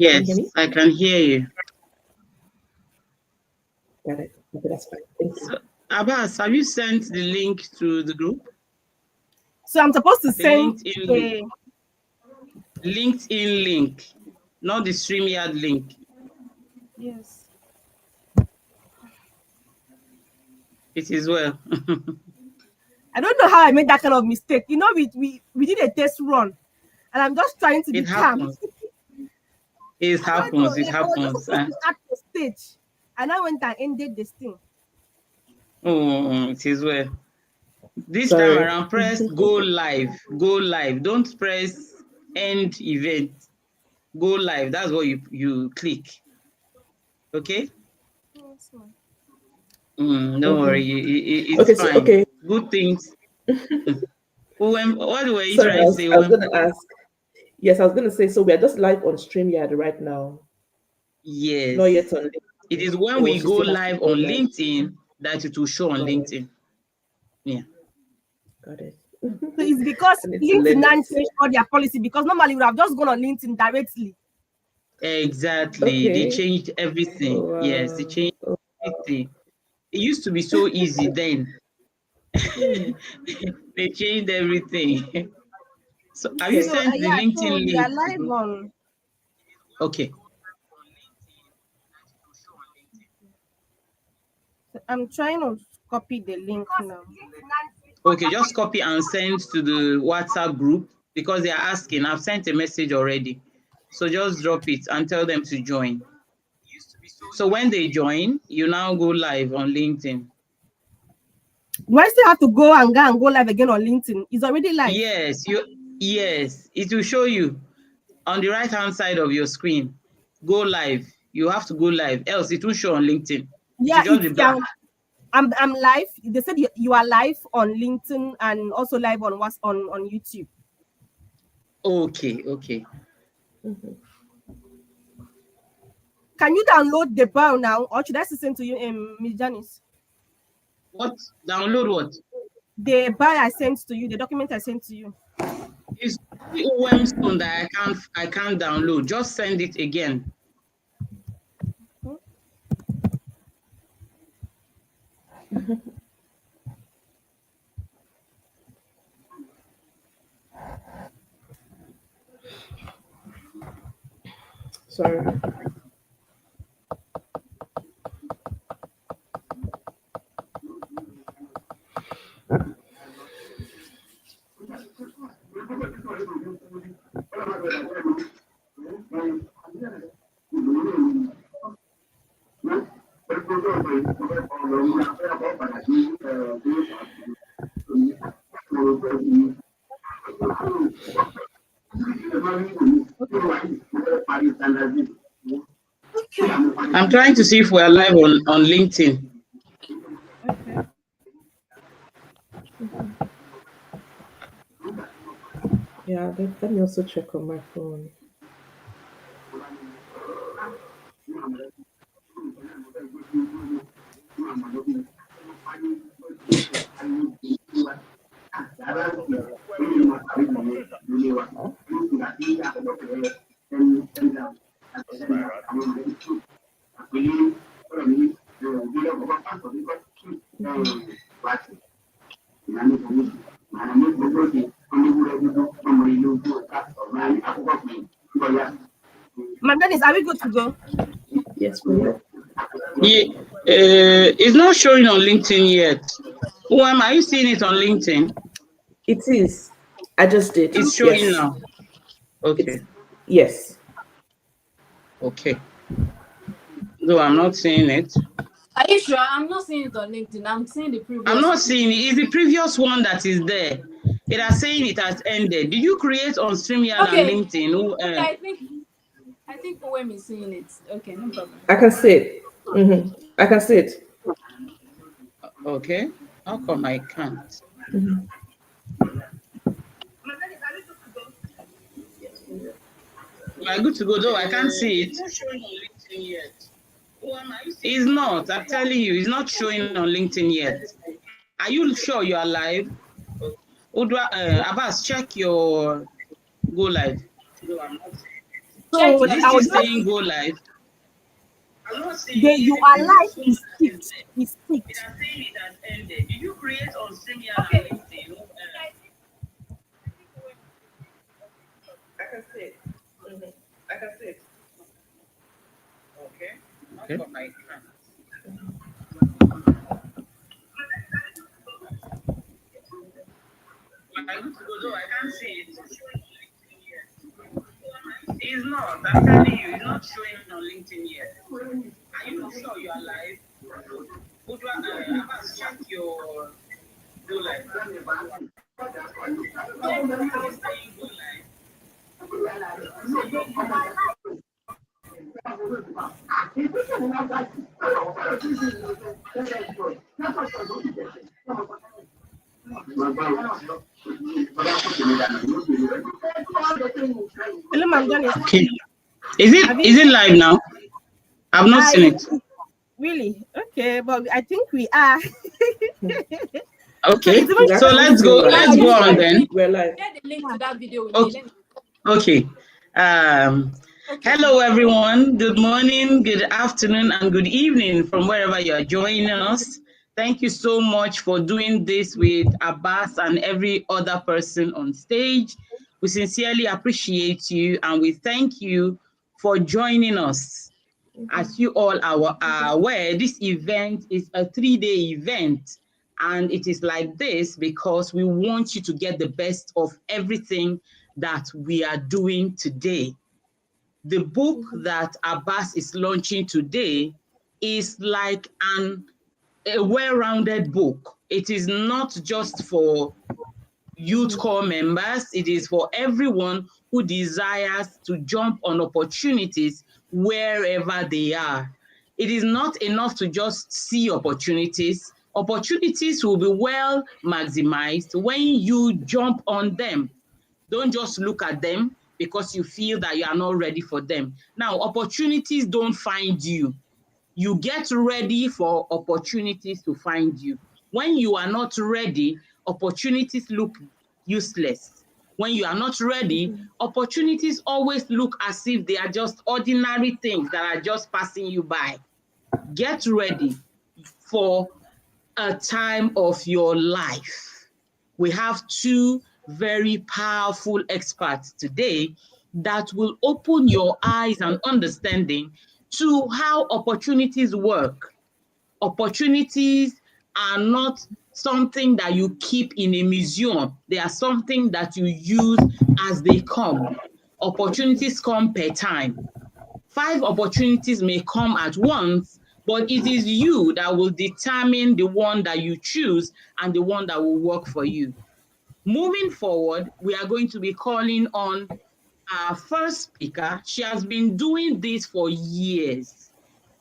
Yes, Can you hear me? I can hear you. Got it. Okay, that's fine. Thank you. So, Abbas, have you sent the link to the group? So I'm supposed to The send LinkedIn link, not the StreamYard link. Yes. It is well. I don't know how I made that kind of mistake. You know, we did a test run, and I'm just trying to be It calm. happens. It I don't know. happens. It Like, I was just happens. supposed to act the stage, and I went and ended this thing. Oh, it is well. This Sorry. time around, press go live. Go live. Don't press end event. Go live. That's what you click. Okay? Don't worry. It's Okay, fine. so okay. Good things. What were you Sorry, trying to say? I was gonna ask. Yes, I was gonna say, so we are just live on StreamYard right now. Yes. Not yet on LinkedIn. It is when we go live on LinkedIn that it will show on LinkedIn. Yeah. Got it. So it's because LinkedIn now changed all their policy, because normally we would have just gone on LinkedIn directly. Exactly. Okay. They changed everything. Wow. Yes, they changed everything. It used to be so easy then. They changed everything. So have you sent the LinkedIn so link? We are live on. Okay. I'm trying to copy the link now. Okay, just copy and send to the WhatsApp group, because they are asking. I've sent a message already. So just drop it and tell them to join. So when they join, you now go live on LinkedIn. Do I still have to go live again on LinkedIn? It's already live. Yes, it will show you on the right hand side of your screen. Go live. You have to go live, else it will show on LinkedIn. Yeah, just be black. I'm live. They said you are live on LinkedIn and also live on YouTube. Okay. Can you download the bio now, or should I listen to you, Ms. Janice? What? Download what? The bio I sent to you, the document I sent to you. It's OM Stone that I can't download. Just send it again. Sorry. I'm trying to see if we're live on LinkedIn. Okay. Yeah, let me also check on my phone. Madam Dennis, are we good to go? Yes, please. Yeah, it's not showing on LinkedIn yet. Are you seeing it on LinkedIn? It is. I just did. It's showing now. Okay. Yes. Okay. No, I'm not seeing it. Are you sure? I'm not seeing it on LinkedIn. I'm seeing the previous. I'm not seeing it. It's the previous one that is there. It is saying it has ended. Did you create on StreamYard and LinkedIn? Okay, I think OM is seeing it. Okay, no problem. I can see it. I can see it. Okay. How come I can't? Am I good to go though? I can't see it. It's not showing on LinkedIn yet. It's not. I'm telling you, it's not showing on LinkedIn yet. Are you sure you are live? Abbas, check your go live. No, I'm not. So Is it I still would just saying go live? you are live is ticked. Is ticked. Saying it has ended. Did you create on StreamYard and LinkedIn? I can see it. I can see it. Okay. Okay. Got my hand. I need to go though. I can't see it. It's not. I'm telling you, it's not showing on LinkedIn yet. Are you not sure you are live? Would you check your go live? Hello, Mangan. Okay. Is it live now? I've not seen it. Really? Okay, but I think we are. Okay. It's So actually let's go. live. Let's go on then. We're live. Share the link to that video with Okay. me. Okay. Hello, everyone. Good morning, good afternoon, and good evening from wherever you are joining us. Thank you so much for doing this with Abbas and every other person on stage. We sincerely appreciate you and we thank you for joining us. As you all are aware, this event is a 3-day event, and it is like this because we want you to get the best of everything that we are doing today. The book that Abbas is launching today is like a well-rounded book. It is not just for youth corps members, it is for everyone who desires to jump on opportunities wherever they are. It is not enough to just see opportunities. Opportunities will be well maximized when you jump on them. Don't just look at them because you feel that you are not ready for them. Now, opportunities don't find you. You get ready for opportunities to find you. When you are not ready, opportunities look useless. When you are not ready, opportunities always look as if they are just ordinary things that are just passing you by. Get ready for a time of your life. We have two very powerful experts today that will open your eyes and understanding to how opportunities work. Opportunities are not something that you keep in a museum. They are something that you use as they come. Opportunities come per time. 5 opportunities may come at once, but it is you that will determine the one that you choose and the one that will work for you. Moving forward, we are going to be calling on our first speaker. She has been doing this for years.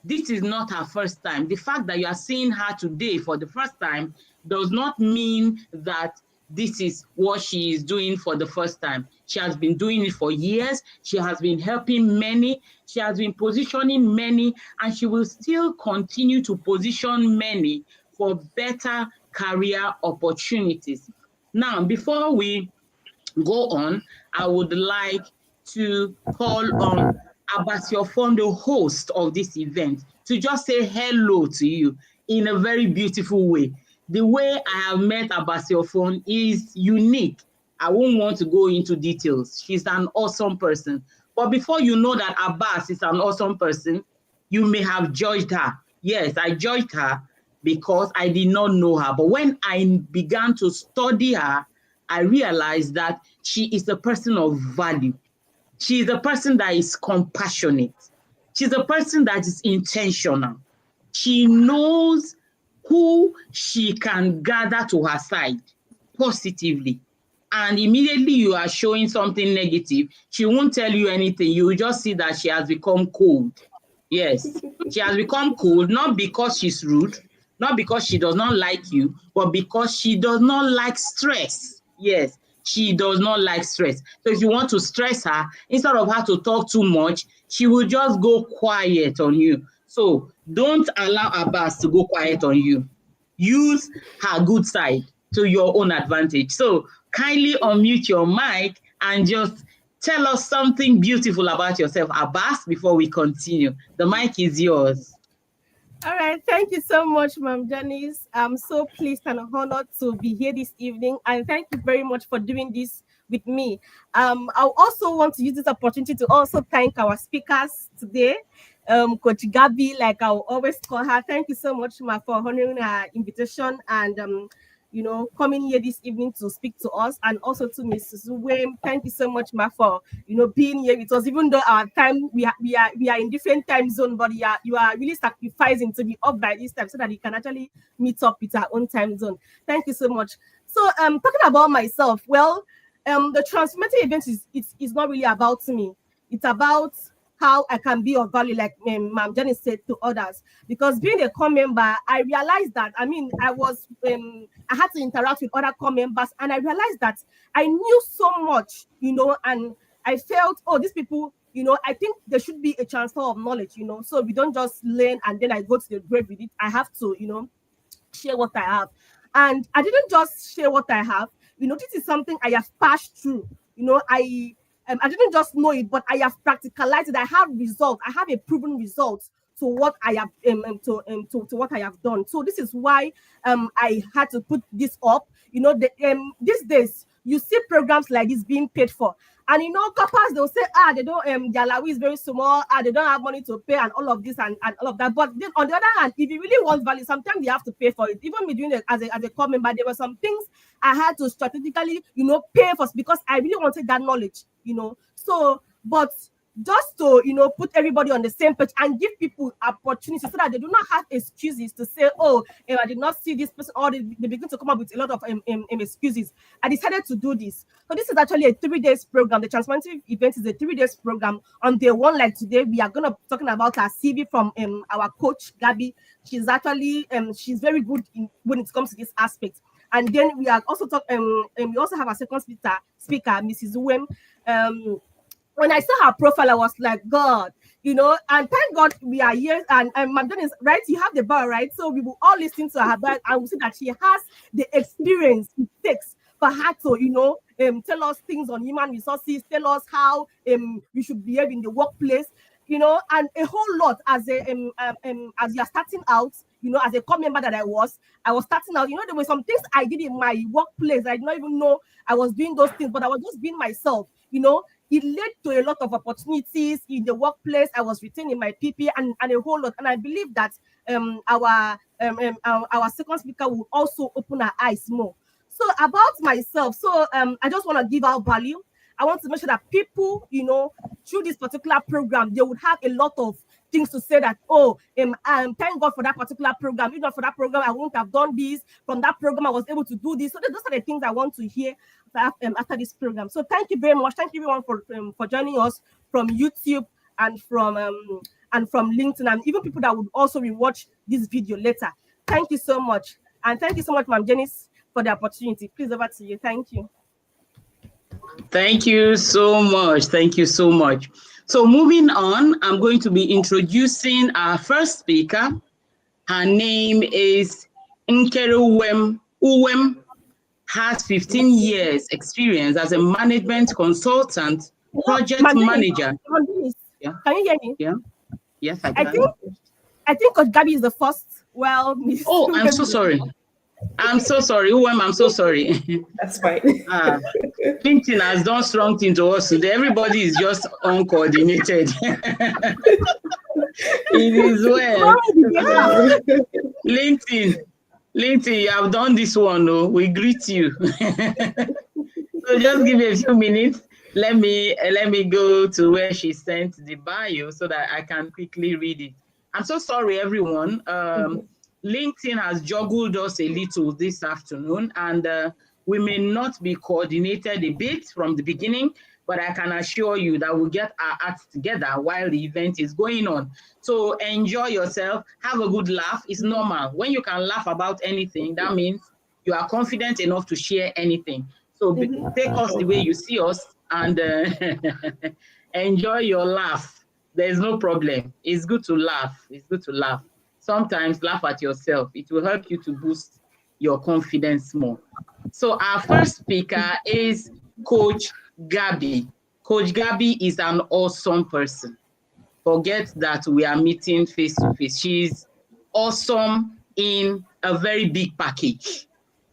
This is not her first time. The fact that you are seeing her today for the first time does not mean that this is what she is doing for the first time. She has been doing it for years. She has been helping many. She has been positioning many, and she will still continue to position many for better career opportunities. Now, before we go on, I would like to call on Abasiofon, the host of this event, to just say hello to you in a very beautiful way. The way I have met Abasiofon is unique. I won't want to go into details. She's an awesome person. But before you know that Abbas is an awesome person, you may have judged her. Yes, I judged her because I did not know her. But when I began to study her, I realized that she is a person of value. She is a person that is compassionate. She's a person that is intentional. She knows who she can gather to her side positively. And immediately you are showing something negative, she won't tell you anything. You will just see that she has become cold. Yes, she has become cold, not because she's rude, not because she does not like you, but because she does not like stress. Yes, she does not like stress. So if you want to stress her, instead of her to talk too much, she will just go quiet on you. So don't allow Abbas to go quiet on you. Use her good side to your own advantage. So kindly unmute your mic and just Tell us something beautiful about yourself, Abbas, before we continue. The mic is yours. All right, thank you so much, Ma'am Janice. I'm so pleased and honored to be here this evening, and thank you very much for doing this with me. I also want to use this opportunity to also thank our speakers today, Coach Gabby, like I will always call her. Thank you so much, Ma, for honoring her invitation and coming here this evening to speak to us, and also to Mrs. Wayne. Thank you so much, Ma, for being here with us. Even though our time we are in different time zone, but you are really sacrificing to be up by this time so that you can actually meet up with our own time zone. Thank you so much. So talking about myself, well, the transformative event is not really about me. It's about how I can be of value, like Ma'am Jenny said, to others. Because being a core member, I realized that, I had to interact with other core members, and I realized that I knew so much, and I felt, oh, these people, I think there should be a transfer of knowledge, so we don't just learn and then I go to the grave with it. I have to, share what I have. And I didn't just share what I have. This is something I have passed through. I didn't just know it, but I have practicalized it. I have results. I have a proven result to what I have to what I have done. So this is why I had to put this up. These days you see programs like this being paid for. And couples, they'll say, they don't their allowance is very small, they don't have money to pay, and all of this and all of that. But then on the other hand, if you really want value, sometimes you have to pay for it. Even me doing it as a core member, there were some things I had to strategically, pay for, because I really wanted that knowledge, So, but just to put everybody on the same page and give people opportunity so that they do not have excuses to say, oh, I did not see this person, or they begin to come up with a lot of excuses. I decided to do this. So this is actually a 3 days program. The Transformative Event is a 3 days program. On day one, like today, we are gonna be talking about our CV from our coach Gabby. She's actually she's very good when it comes to this aspect. And then we are also we also have a second speaker, Mrs. Wem. When I saw her profile, I was like, God, and thank God we are here. And Madonna is right. You have the bar, right? So we will all listen to her, but I will see that she has the experience it takes for her to, tell us things on human resources, tell us how we should behave in the workplace, and a whole lot as you're starting out, as a core member that I was starting out, there were some things I did in my workplace. I did not even know I was doing those things, but I was just being myself, It led to a lot of opportunities in the workplace. I was retained in my PP and a whole lot. And I believe that our second speaker will also open our eyes more. So about myself, I just want to give out value. I want to make sure that people, through this particular program, they would have a lot of things to say that, thank God for that particular program. If not for that program, I wouldn't have done this. From that program, I was able to do this. So those are the things I want to hear after this program. So thank you very much. Thank you everyone for joining us from YouTube and from LinkedIn, and even people that would also rewatch this video later. Thank you so much. And thank you so much, Ma'am Janice, for the opportunity. Please, over to you. Thank you. Thank you so much. Thank you so much. So moving on, I'm going to be introducing our first speaker. Her name is Nkeru Uwem. Has 15 years experience as a management consultant, project manager. Yeah. Can you hear me? Yeah. Yes, I can. I think Coach Gabby is the first. Well, oh, I'm so sorry. I'm so sorry. Uwem, I'm so sorry. That's fine. LinkedIn has done strong thing to us today. Everybody is just uncoordinated. It is well. LinkedIn, you have done this one. No, we greet you. So just give me a few minutes. Let me go to where she sent the bio so that I can quickly read it. I'm so sorry, everyone. LinkedIn has juggled us a little this afternoon, and we may not be coordinated a bit from the beginning, but I can assure you that we'll get our acts together while the event is going on. So enjoy yourself, have a good laugh. It's normal. When you can laugh about anything, that means you are confident enough to share anything. So take us the way you see us and enjoy your laugh. There's no problem. It's good to laugh. It's good to laugh. Sometimes laugh at yourself. It will help you to boost your confidence more. So our first speaker is Coach Gabby. Coach Gabby is an awesome person. Forget that we are meeting face to face. She's awesome in a very big package.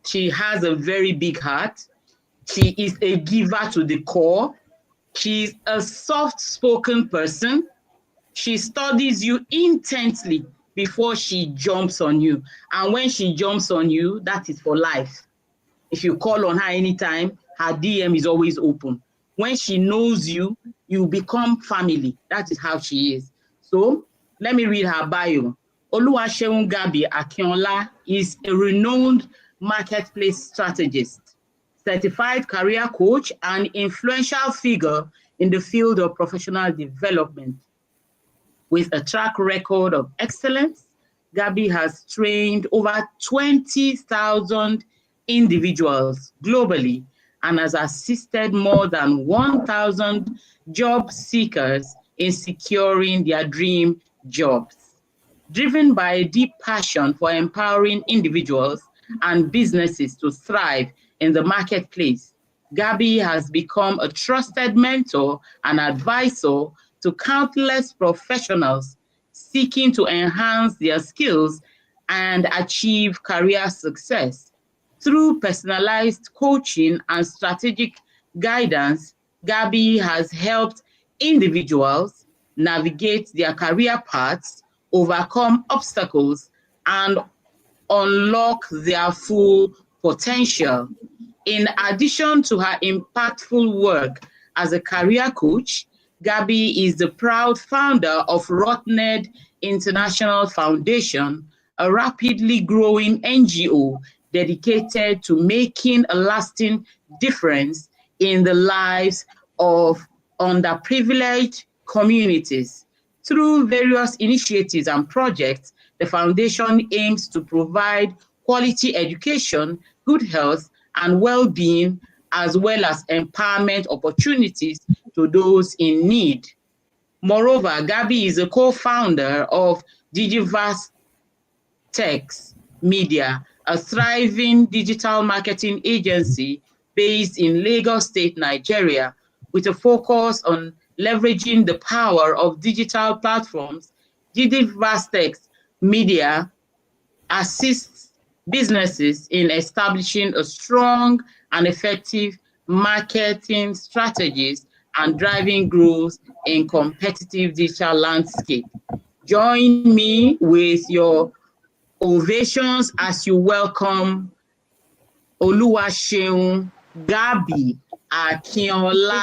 She has a very big heart. She is a giver to the core. She's a soft-spoken person. She studies you intently before she jumps on you. And when she jumps on you, that is for life. If you call on her anytime, her DM is always open. When she knows you, you become family. That is how she is. So let me read her bio. Oluwaseun Gabi Akinola is a renowned marketplace strategist, certified career coach, and influential figure in the field of professional development. With a track record of excellence, Gabi has trained over 20,000 individuals globally and has assisted more than 1,000 job seekers in securing their dream jobs. Driven by a deep passion for empowering individuals and businesses to thrive in the marketplace, Gabi has become a trusted mentor and advisor to countless professionals seeking to enhance their skills and achieve career success. Through personalized coaching and strategic guidance, Gabi has helped individuals navigate their career paths, overcome obstacles, and unlock their full potential. In addition to her impactful work as a career coach, Gabi is the proud founder of Rotned International Foundation, a rapidly growing NGO dedicated to making a lasting difference in the lives of underprivileged communities. Through various initiatives and projects, the foundation aims to provide quality education, good health, and well-being, as well as empowerment opportunities to those in need. Moreover, Gabi is a co-founder of Digiverse Techs Media, a thriving digital marketing agency based in Lagos State, Nigeria, with a focus on leveraging the power of digital platforms. Digiverse Techs Media assists businesses in establishing a strong and effective marketing strategies and driving growth in competitive digital landscape. Join me with your ovations as you welcome Oluwaseun Gabi Akinola.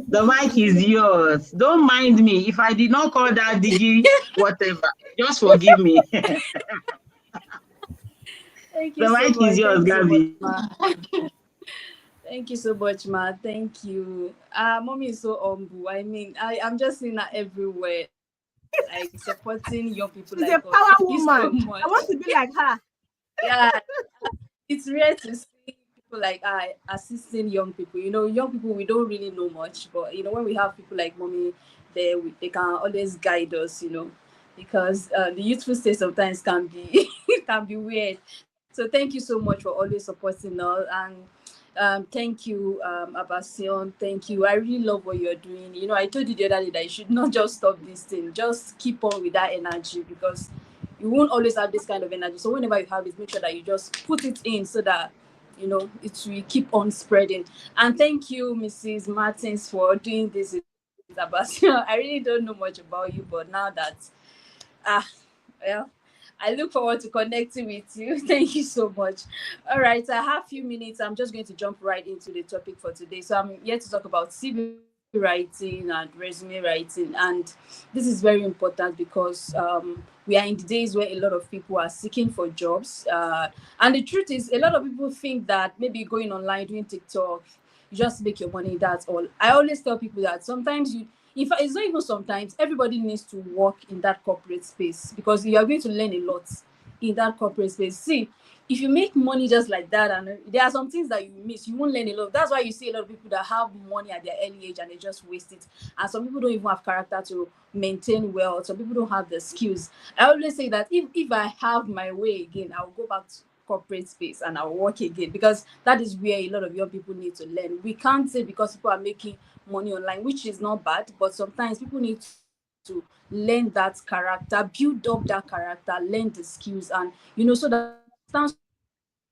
The mic is yours. Don't mind me. If I did not call that Digi, whatever, just forgive me. Thank you The so mic is much. yours, Thank you so much, Gabi. ma. Thank you so much, ma. Thank you. Mommy is so humble. I mean, I'm just seeing her everywhere, like supporting young people like us. She's Thank a you power so woman. much. I want to be like her. Yeah, it's rare to see people like I assisting young people. You know, young people we don't really know much, but when we have people like mommy, they can always guide us. Because the youthful state sometimes can be can be weird. So thank you so much for always supporting us, and thank you, Abasion. Thank you. I really love what you're doing. I told you the other day that you should not just stop this thing. Just keep on with that energy, because you won't always have this kind of energy. So whenever you have it, make sure that you just put it in so that it will keep on spreading. And thank you, Mrs. Martins, for doing this with Abasion. I really don't know much about you, but now that well, I look forward to connecting with you. Thank you so much. All right, I have a few minutes. I'm just going to jump right into the topic for today. So I'm here to talk about CV writing and resume writing, and this is very important because we are in the days where a lot of people are seeking for jobs. And the truth is, a lot of people think that maybe going online doing TikTok, you just make your money. That's all. I always tell people that sometimes in fact, it's not even sometimes, everybody needs to work in that corporate space, because you are going to learn a lot in that corporate space. See, if you make money just like that, and there are some things that you miss, you won't learn a lot. That's why you see a lot of people that have money at their early age and they just waste it. And some people don't even have character to maintain wealth. Some people don't have the skills. I always say that if I have my way again, I'll go back corporate space and I'll work again, because that is where a lot of young people need to learn. We can't say because people are making money online, which is not bad, but sometimes people need to learn that character, build up that character, learn the skills, and so that you stand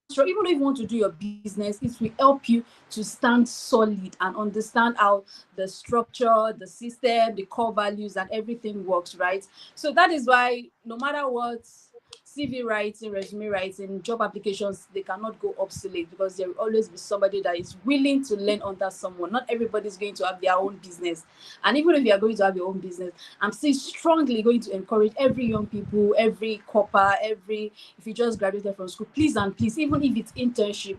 strong. Even if you want to do your business, it will help you to stand solid and understand how the structure, the system, the core values, and everything works, right? So that is why no matter what, CV writing, resume writing, job applications, they cannot go obsolete, because there will always be somebody that is willing to learn under someone. Not everybody's going to have their own business. And even if you are going to have your own business, I'm still strongly going to encourage every young people, every corper, if you just graduated from school, please and please, even if it's internship,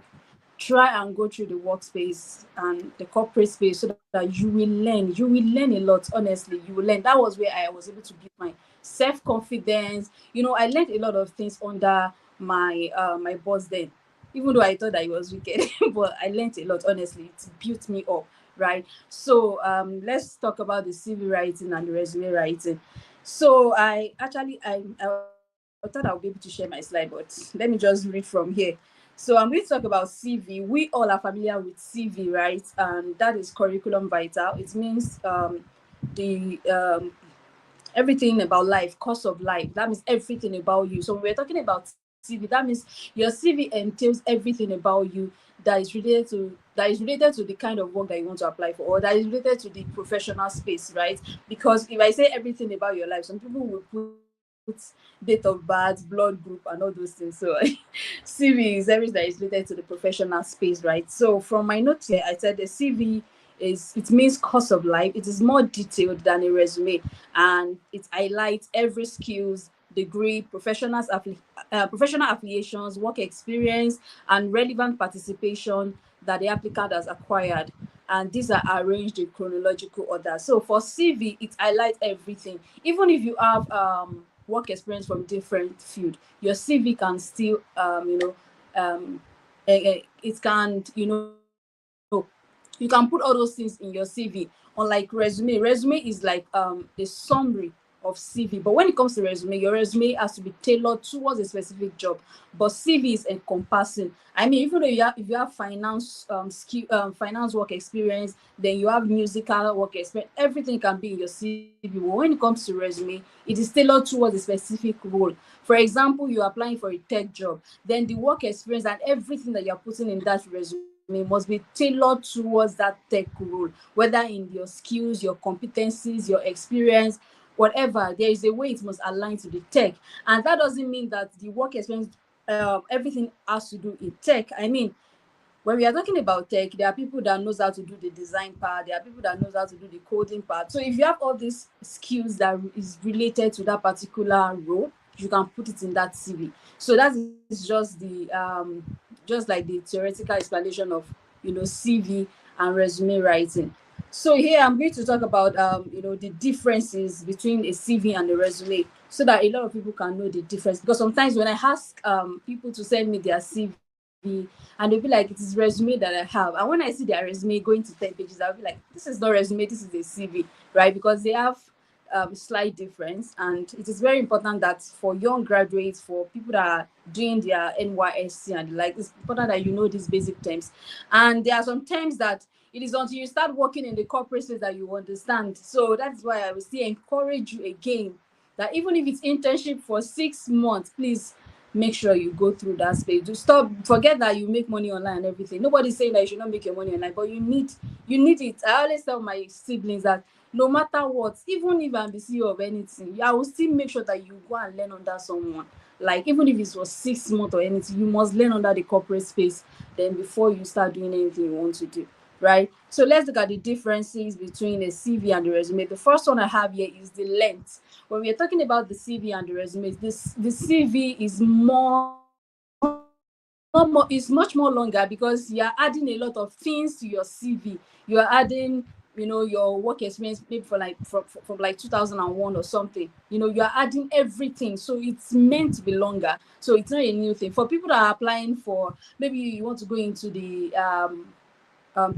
try and go through the workspace and the corporate space, so that you will learn. You will learn a lot, honestly. You will learn. That was where I was able to build my self-confidence. I learned a lot of things under my boss then, even though I thought that he was wicked. But I learned a lot, honestly. It built me up, right? So let's talk about the CV writing and the resume writing. So I thought I would be able to share my slide, but let me just read from here. So I'm going to talk about CV. We all are familiar with CV, right? And that is curriculum vitae. It means the everything about life, course of life. That means everything about you. So when we're talking about CV, that means your CV entails everything about you that is related to the kind of work that you want to apply for, or that is related to the professional space, right? Because if I say everything about your life, some people will put date of birth, blood group, and all those things. So CV is everything that is related to the professional space, right? So from my notes here, I said the CV it means course of life. It is more detailed than a resume, and it highlights every skills, degree, professional affiliations, work experience, and relevant participation that the applicant has acquired. And these are arranged in chronological order. So for CV, it highlights everything. Even if you have work experience from different field, your CV can still it can you can put all those things in your CV. Unlike resume is like a summary of CV. But when it comes to resume, your resume has to be tailored towards a specific job. But CV is encompassing. I mean, even though if you have finance finance work experience, then you have musical work experience, everything can be in your CV. But when it comes to resume, it is tailored towards a specific role. For example, you're applying for a tech job, then the work experience and everything that you're putting in that resume must be tailored towards that tech role, whether in your skills, your competencies, your experience, whatever. There is a way it must align to the tech. And that doesn't mean that the work experience, everything has to do in tech. I mean, when we are talking about tech, there are people that knows how to do the design part, there are people that knows how to do the coding part. So if you have all these skills that is related to that particular role, you can put it in that CV. So that is just like the theoretical explanation of CV and resume writing. So here I'm going to talk about the differences between a CV and a resume, so that a lot of people can know the difference. Because sometimes when I ask people to send me their CV, and they'll be like, it is resume that I have. And when I see their resume going to 10 pages, I'll be like, this is not resume, this is a CV, right? Because they have slight difference. And it is very important that for young graduates, for people that are doing their NYSC and it's important that you know these basic terms. And there are some terms that it is until you start working in the corporate space that you understand. So that's why I will still encourage you again that even if it's internship for 6 months, please make sure you go through that space. Do stop, forget that you make money online and everything. Nobody's saying that you should not make your money online, but you need it. I always tell my siblings that no matter what, even if I'm the CEO of anything, I will still make sure that you go and learn under someone. Like even if it's for 6 months or anything, you must learn under the corporate space then before you start doing anything you want to do, right? So let's look at the differences between a CV and the resume. The first one I have here is the length. When we are talking about the CV and the resume, the CV is is much more longer, because you are adding a lot of things to your CV. You are adding your work experience maybe from like 2001 or something. You are adding everything, so it's meant to be longer. So it's not a new thing for people that are applying for, maybe you want to go into the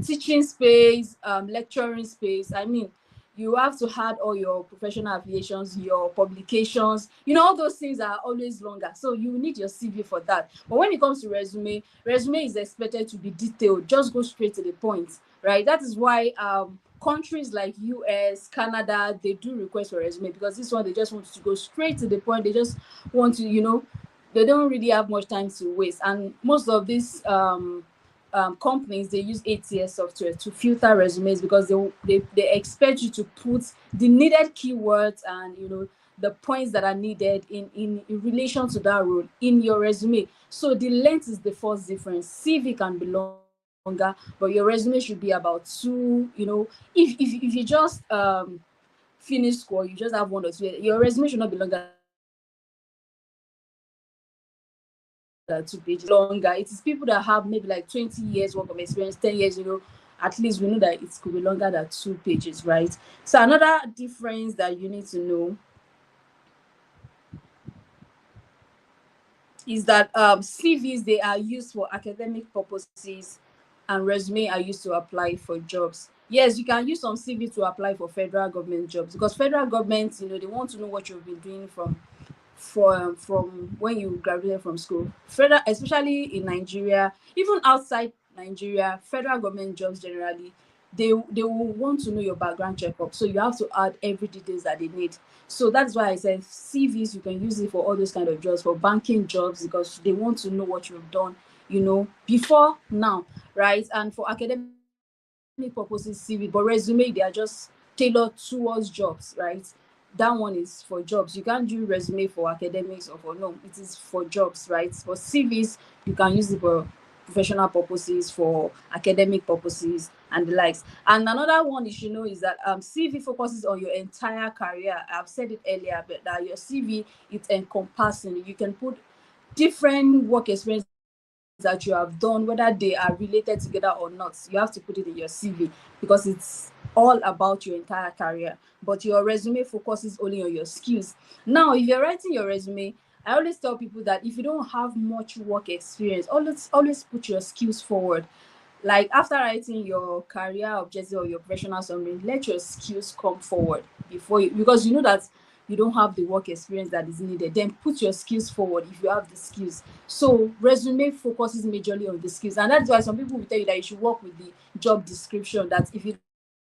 teaching space, lecturing space. I mean, you have to add all your professional affiliations, your publications, all those things are always longer. So you need your CV for that. But when it comes to resume is expected to be detailed, just go straight to the point, right? That is why countries like US, Canada, they do request for resume, because this one, they just want to go straight to the point. They just want to, they don't really have much time to waste. And most of these companies, they use ATS software to filter resumes, because they expect you to put the needed keywords and the points that are needed in relation to that role in your resume. So the length is the first difference. CV can be longer, but your resume should be about if you just finish school, you just have 1 or 2 years, your resume should not be longer than 2 pages. Longer, it is people that have maybe like 20 years worth of experience, 10 years, at least we know that it could be longer than 2 pages, right? So another difference that you need to know is that CVs, they are used for academic purposes, and resume are used to apply for jobs. Yes, you can use some CV to apply for federal government jobs, because federal government, they want to know what you've been doing from when you graduated from school. Federal, especially in Nigeria, even outside Nigeria, federal government jobs generally, they will want to know your background checkup. So you have to add every details that they need. So that's why I said CVs, you can use it for all those kind of jobs, for banking jobs, because they want to know what you've done, before now, right? And for academic purposes, CV, but resume, they are just tailored towards jobs, right? That one is for jobs. You can't do resume for academics or for, no, it is for jobs, right? For CVs, you can use it for professional purposes, for academic purposes, and the likes. And another one you should know is that CV focuses on your entire career. I've said it earlier, but that your CV, it's encompassing. You can put different work experience that you have done, whether they are related together or not. You have to put it in your CV, because it's all about your entire career. But your resume focuses only on your skills. Now, if you're writing your resume, I always tell people that if you don't have much work experience, always put your skills forward. Like after writing your career objective or your professional summary, let your skills come forward before you, because you know that you don't have the work experience that is needed. Then put your skills forward if you have the skills. So resume focuses majorly on the skills, and that's why some people will tell you that you should work with the job description. That if you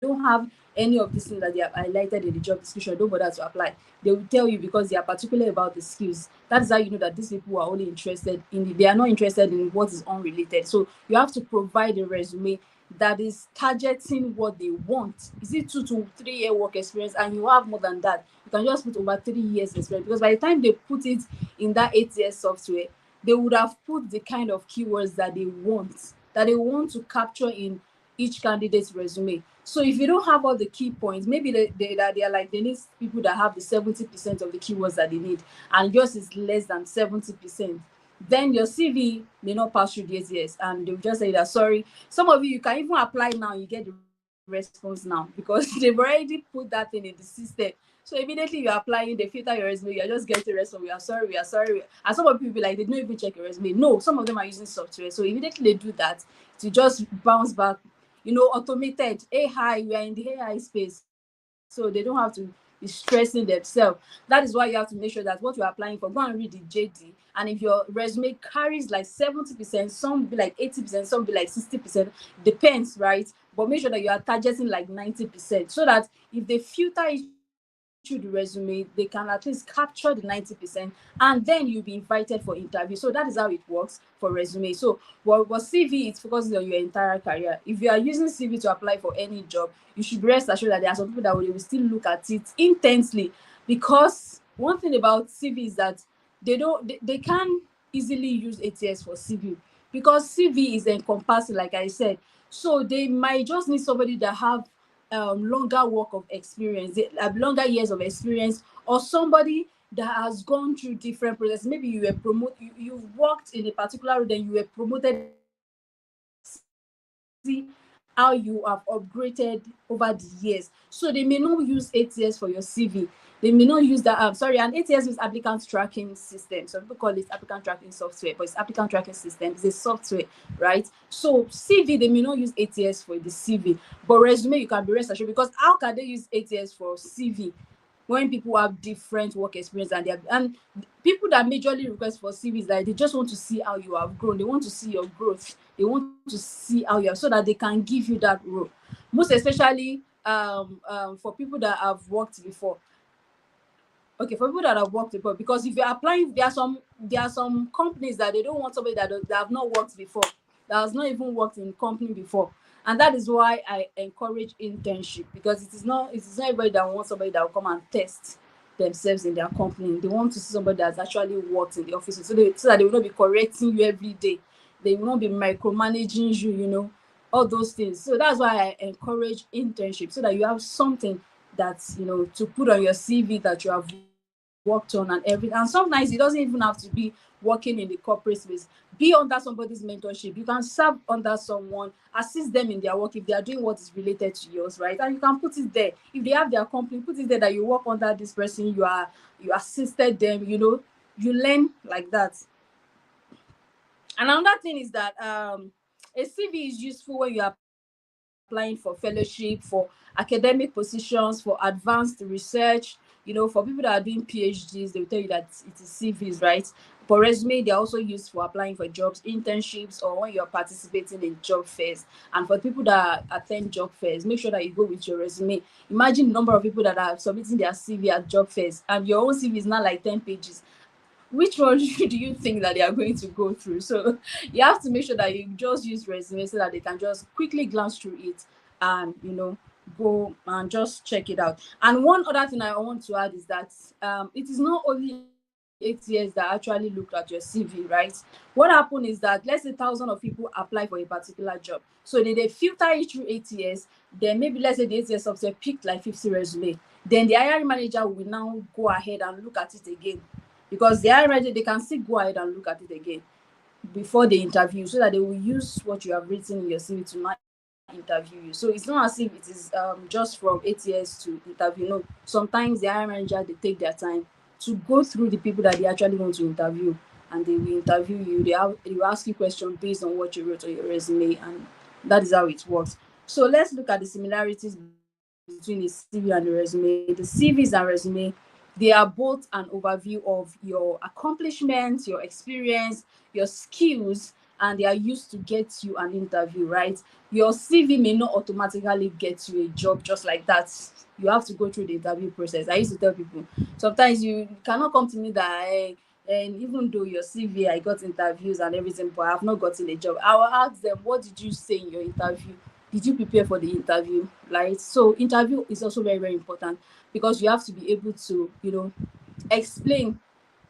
don't have any of these things that they have highlighted in the job description, don't bother to apply. They will tell you, because they are particular about the skills. That is how you know that these people are only interested in they are not interested in what is unrelated. So you have to provide a resume that is targeting what they want. Is it 2 to 3 year work experience, and you have more than that, you can just put over 3 years experience, because by the time they put it in that ATS software, they would have put the kind of keywords that they want to capture in each candidate's resume. So if you don't have all the key points, maybe they are like, they need people that have the 70% of the keywords that they need, and yours is less than 70%, then your CV may not pass through the ATS, and they'll just say that, sorry. Some of you can even apply now, you get the response now, because they've already put that thing in the system. So immediately you're applying, they filter your resume, you're just getting the response, we are sorry. And some of people be like, they don't even check your resume. No, some of them are using software. So immediately they do that, to just bounce back, automated. AI, we are in the AI space, so they don't have to be stressing themselves. That is why you have to make sure that what you're applying for, go and read the JD. And if your resume carries like 70%, some be like 80%, some be like 60%, depends, right? But make sure that you are targeting like 90%, so that if they filter it through the resume, they can at least capture the 90%, and then you'll be invited for interview. So that is how it works for resume. So what CV, it focuses on your entire career. If you are using CV to apply for any job, you should rest assured that there are some people that will still look at it intensely, because one thing about CV is that they can easily use ATS for CV, because CV is encompassing, like I said. So they might just need somebody that have longer work of experience, longer years of experience, or somebody that has gone through different processes. Maybe you were promoted, you've worked in a particular role, then you were promoted in a particular role. So they want to see how you have upgraded over the years. So they may not use ATS for your CV. They may not use that. Sorry, an ATS is applicant tracking system. Some people call it applicant tracking software, but it's applicant tracking system. It's a software, right? So CV, they may not use ATS for the CV, but resume, you can be rest assured, because how can they use ATS for CV when people have different work experience and people that majorly request for CVs, like they just want to see how you have grown. They want to see your growth. They want to see how you are, so that they can give you that role. Most especially for people that have worked before. Okay, for people that have worked before, because if you're applying, there are some companies that they don't want somebody that have not worked before, that has not even worked in company before. And that is why I encourage internship, because it is not everybody that wants somebody that will come and test themselves in their company. They want to see somebody that's actually worked in the office, so that they will not be correcting you every day. They will not be micromanaging you, all those things. So that's why I encourage internship, so that you have something that's, to put on your CV that you have worked on and everything. And sometimes it doesn't even have to be working in the corporate space. Be under somebody's mentorship. You can serve under someone, assist them in their work if they are doing what is related to yours, right? And you can put it there. If they have their company, put it there that you work under this person, you assisted them, you learn like that. And another thing is that a CV is useful when you are applying for fellowship, for academic positions, for advanced research. For people that are doing PhDs, they will tell you that it is CVs, right? For resume, they're also used for applying for jobs, internships, or when you're participating in job fairs. And for people that attend job fairs, make sure that you go with your resume. Imagine the number of people that are submitting their CV at job fairs, and your own CV is not like 10 pages. Which one do you think that they are going to go through? So you have to make sure that you just use resume, so that they can just quickly glance through it and go and just check it out. And one other thing I want to add is that it is not only ATS that actually looked at your CV, right? What happened is that, let's say 1,000 of people apply for a particular job, so they filter it through ATS. Then maybe, let's say, the ATS software picked like 50 resume. Then the hiring manager will now go ahead and look at it again, because the hiring manager, they can still go ahead and look at it again before they interview, so that they will use what you have written in your CV to not interview you. So it's not as if it is just from ATS to interview. No, sometimes the hiring manager, they take their time to go through the people that they actually want to interview, and they will interview you. They will ask you questions based on what you wrote on your resume, and that is how it works. So let's look at the similarities between the CV and the resume. The CVs and resume, they are both an overview of your accomplishments, your experience, your skills, and they are used to get you an interview, right? Your CV may not automatically get you a job just like that. You have to go through the interview process. I used to tell people, sometimes you cannot come to me that and even though your CV, I got interviews and everything, but I have not gotten a job. I will ask them, what did you say in your interview? Did you prepare for the interview? Right? So interview is also very, very important, because you have to be able to, explain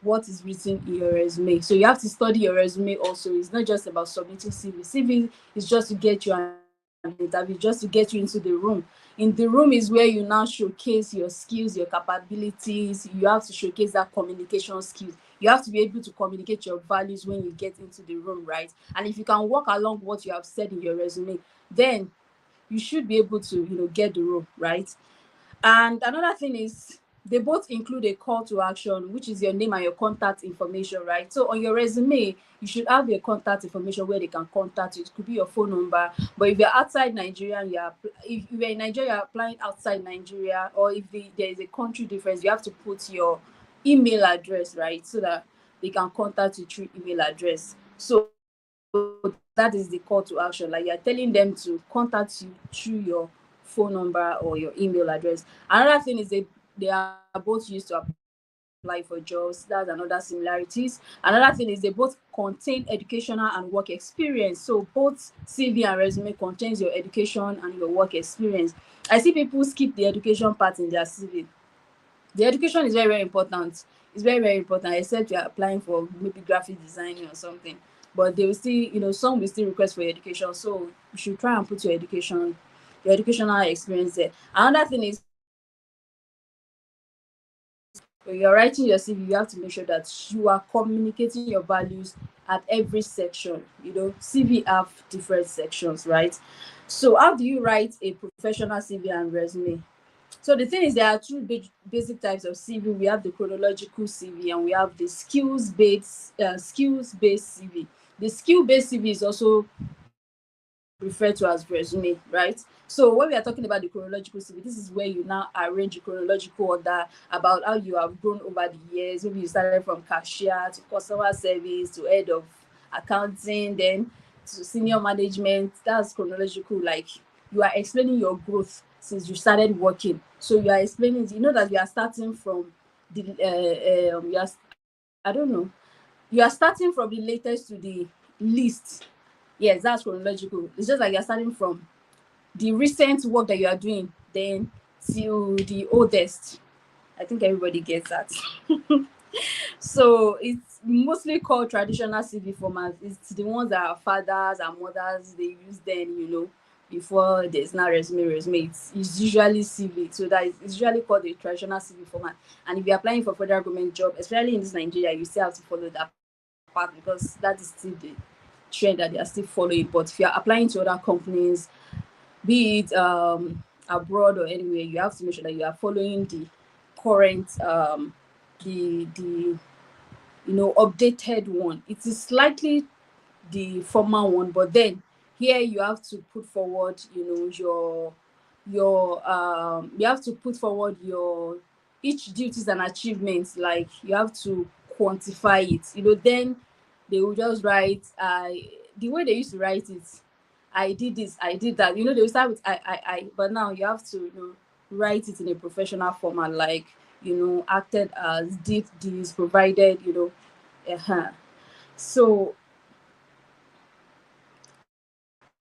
what is written in your resume. So you have to study your resume also. It's not just about submitting CV. CV is just to get you an interview, just to get you into the room. In the room is where you now showcase your skills, your capabilities. You have to showcase that communication skills. You have to be able to communicate your values when you get into the room, right? And if you can walk along what you have said in your resume, then you should be able to, get the role, right? And another thing is, they both include a call to action, which is your name and your contact information, right? So on your resume, you should have your contact information where they can contact you. It could be your phone number. But if you're outside Nigeria, and if you're in Nigeria, you're applying outside Nigeria, or if there is a country difference, you have to put your email address, right? So that they can contact you through email address. So that is the call to action. Like, you're telling them to contact you through your phone number or your email address. Another thing is, they are both used to apply for jobs. That's another similarities. Another thing is, they both contain educational and work experience. So both CV and resume contains your education and your work experience. I see people skip the education part in their CV. The education is very, very important. It's very, very important, except you're applying for maybe graphic designing or something. But they will still, some will still request for your education. So you should try and put your educational experience there. Another thing is, when you're writing your CV, you have to make sure that you are communicating your values at every section. CV have different sections, right? So how do you write a professional CV and resume? So the thing is, there are two basic types of CV. We have the chronological CV and we have the skills based CV. The skill-based CV is also referred to as resume, right? So when we are talking about the chronological CV, this is where you now arrange the chronological order about how you have grown over the years. Maybe you started from cashier to customer service to head of accounting, then to senior management. That's chronological. Like, you are explaining your growth since you started working. So you are explaining, you know, that you are starting from the I don't know, you are starting from the latest to the least. Yes, that's chronological. It's just like you're starting from the recent work that you are doing, then till the oldest. I think everybody gets that. So it's mostly called traditional CV formats. It's the ones that our fathers and mothers they use then, before there's now resume. It's usually CV. So that is it's usually called the traditional CV format. And if you're applying for federal government job, especially in this Nigeria, you still have to follow that part because that is still the trend that they are still following. But if you're applying to other companies, be it abroad or anywhere, you have to make sure that you are following the current the updated one. It is slightly the former one, but then here you have to put forward you have to put forward your each duties and achievements. Like, you have to quantify it. Then they will just write the way they used to write it. I did this, I did that. They will start with I, but now you have to write it in a professional format, like acted as, did this, provided. So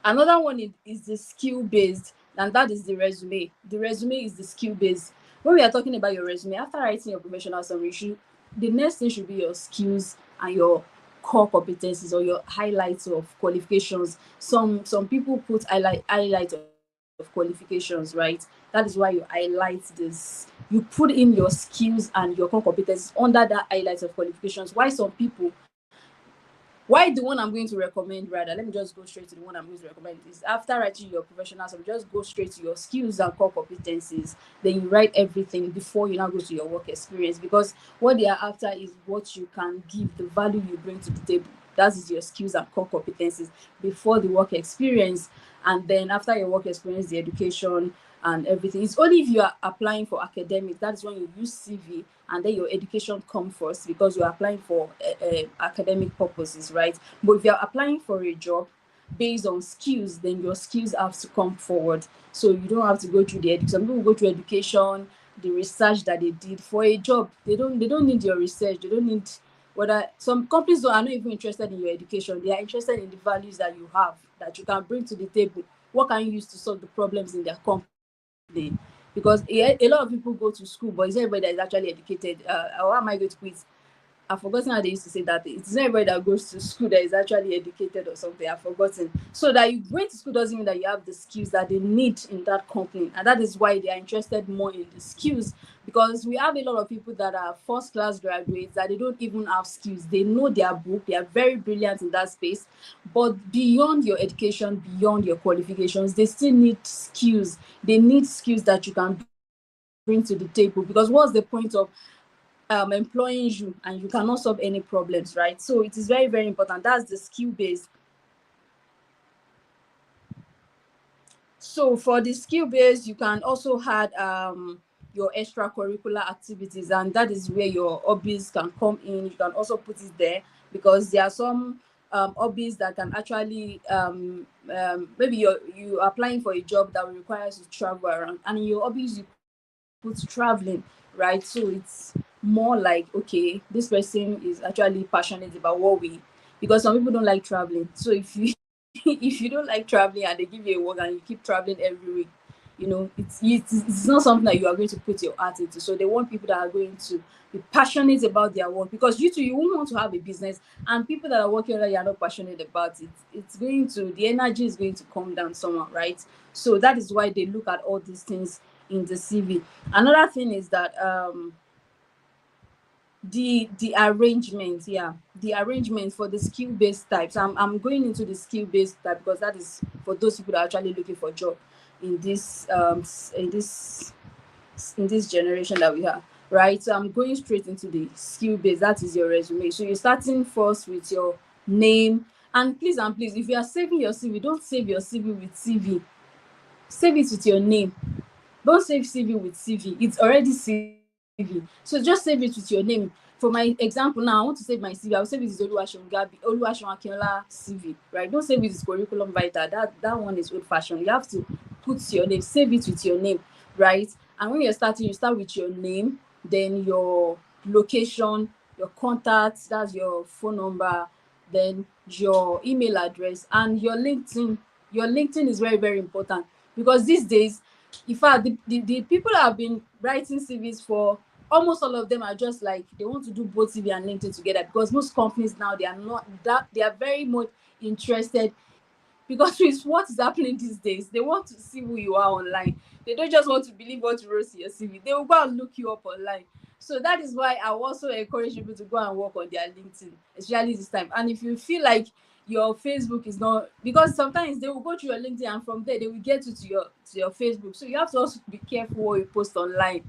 another one is the skill based, and that is the resume. The resume is the skill based. When we are talking about your resume, after writing your professional summary, the next thing should be your skills and your core competencies, or your highlights of qualifications. Some people put highlight of qualifications, right? That is why you highlight this. You put in your skills and your core competencies under that highlight of qualifications. Why the one I'm going to recommend, rather, let me just go straight to the one I'm going to recommend, is after writing your professional summary, just go straight to your skills and core competencies. Then you write everything before you now go to your work experience, because what they are after is what you can give, the value you bring to the table. That is your skills and core competencies before the work experience. And then after your work experience, the education and everything. It's only if you are applying for academic, that's when you use CV, and then your education come first, because you're applying for academic purposes, right? But if you're applying for a job based on skills, then your skills have to come forward. So you don't have to go through the education. Some people go through education, the research that they did for a job. They don't need your research. They don't need whether some companies are not even interested in your education. They are interested in the values that you have, that you can bring to the table. What can you use to solve the problems in their company? Because a lot of people go to school, but it's not everybody that is actually educated. How am I going to put it? I've forgotten how they used to say that. It's not everybody that goes to school that is actually educated or something. I've forgotten. So that you going to school doesn't mean that you have the skills that they need in that company. And that is why they are interested more in the skills. Because we have a lot of people that are first class graduates that they don't even have skills. They know their book. They are very brilliant in that space. But beyond your education, beyond your qualifications, they still need skills. They need skills that you can bring to the table. Because what's the point of employing you and you cannot solve any problems, right? So it is very, very important. That's the skill based. So for the skill based, you can also add your extracurricular activities, and that is where your hobbies can come in. You can also put it there, because there are some hobbies that can actually maybe you are applying for a job that will require you to travel around, and in your hobbies you put traveling, right? So it's more like, okay, this person is actually passionate about because some people don't like traveling. So if you if you don't like traveling and they give you a work and you keep traveling every week, it's not something that you are going to put your heart into. So they want people that are going to be passionate about their work, because you won't want to have a business and people that are working that you are not passionate about it. The energy is going to come down somehow, right? So that is why they look at all these things in the CV. Another thing is that the arrangement, the arrangement for the skill-based types. I'm going into the skill-based type because that is for those people that are actually looking for a job in this in this generation that we have, right? So I'm going straight into the skill base. That is your resume. So you're starting first with your name. And please, if you are saving your CV, don't save your CV with CV. Save it with your name. Don't save CV with CV. It's already CV. So just save it with your name. For my example now, I want to save my CV. I'll save it with Oluwaseun Akinola CV, right? Don't save it with curriculum vitae. That one is old fashioned. You have to put your name, save it with your name, right? And when you're starting, you start with your name, then your location, your contacts, that's your phone number, then your email address, and your LinkedIn. Your LinkedIn is very, very important, because these days, in fact, the people that have been writing CVs for, almost all of them are just like, they want to do both CV and LinkedIn together, because most companies now, they are not that, they are very much interested, because with what is happening these days, they want to see who you are online. They don't just want to believe what you wrote in your CV. They will go and look you up online. So that is why I also encourage people to go and work on their LinkedIn, especially this time. And if you feel like your Facebook is not, because sometimes they will go to your LinkedIn and from there they will get you to your Facebook. So you have to also be careful what you post online,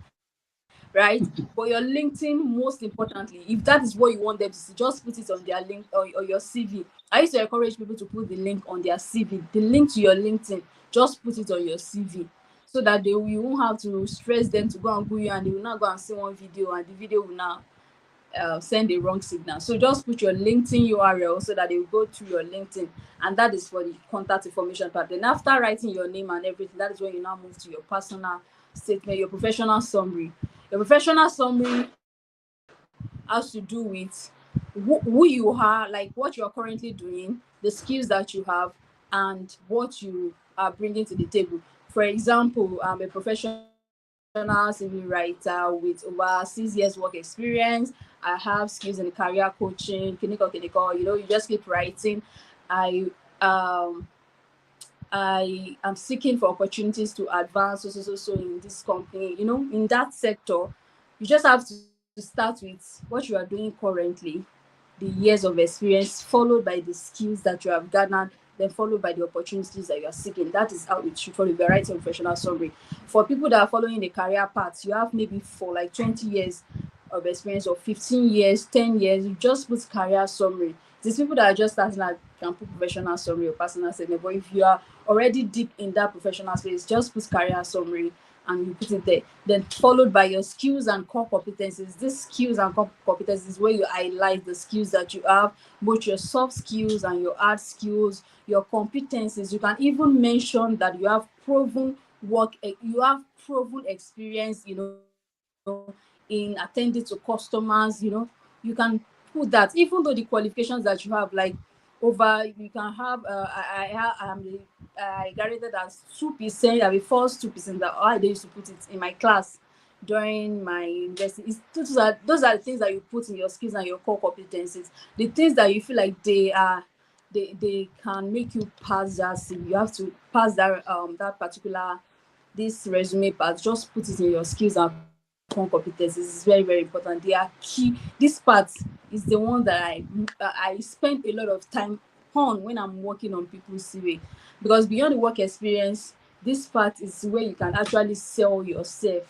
right? But your LinkedIn, most importantly, if that is what you want them to see, just put it on their link, or your CV. I used to encourage people to put the link on their CV, the link to your LinkedIn. Just put it on your CV, so that you won't have to stress them to go and Google you, and they will not go and see one video, and the video will now send a wrong signal. So just put your LinkedIn URL, so that they will go to your LinkedIn, and that is for the contact information part. Then after writing your name and everything, that is when you now move to your personal statement, your professional summary. Your professional summary has to do with who you are, like what you're currently doing, the skills that you have, and what you are bringing to the table. For example, I'm a professional CV writer with over 6 years work experience. I have skills in career coaching, clinical, you know, you just keep writing. I um I am seeking for opportunities to advance so in this company, you know, in that sector. You just have to start with what you are doing currently, the years of experience, followed by the skills that you have garnered, then followed by the opportunities that you are seeking. That is how it should follow the variety of professional summary. For people that are following the career path, you have maybe for like 20 years of experience, or 15 years, 10 years, you just put career summary. These people that are just starting out can put professional summary or personal statement. But if you are already deep in that professional space, just put career summary and you put it there. Then followed by your skills and core competencies. These skills and core competencies where you highlight the skills that you have, both your soft skills and your hard skills, your competencies. You can even mention that you have proven work, you have proven experience, you know, in attending to customers, you know. You can put that, even though the qualifications that you have, like over, you can have I graduated as 2%. I mean, first 2%, that I used to put it in my class during my university. Those are the things that you put in your skills and your core competencies, the things that you feel like they can make you pass that CV. You have to pass that particular, this resume part. Just put it in your skills and core competencies. It's very, very important. They are key. This part is the one that I spend a lot of time on when I'm working on people's CV, because beyond the work experience, this part is where you can actually sell yourself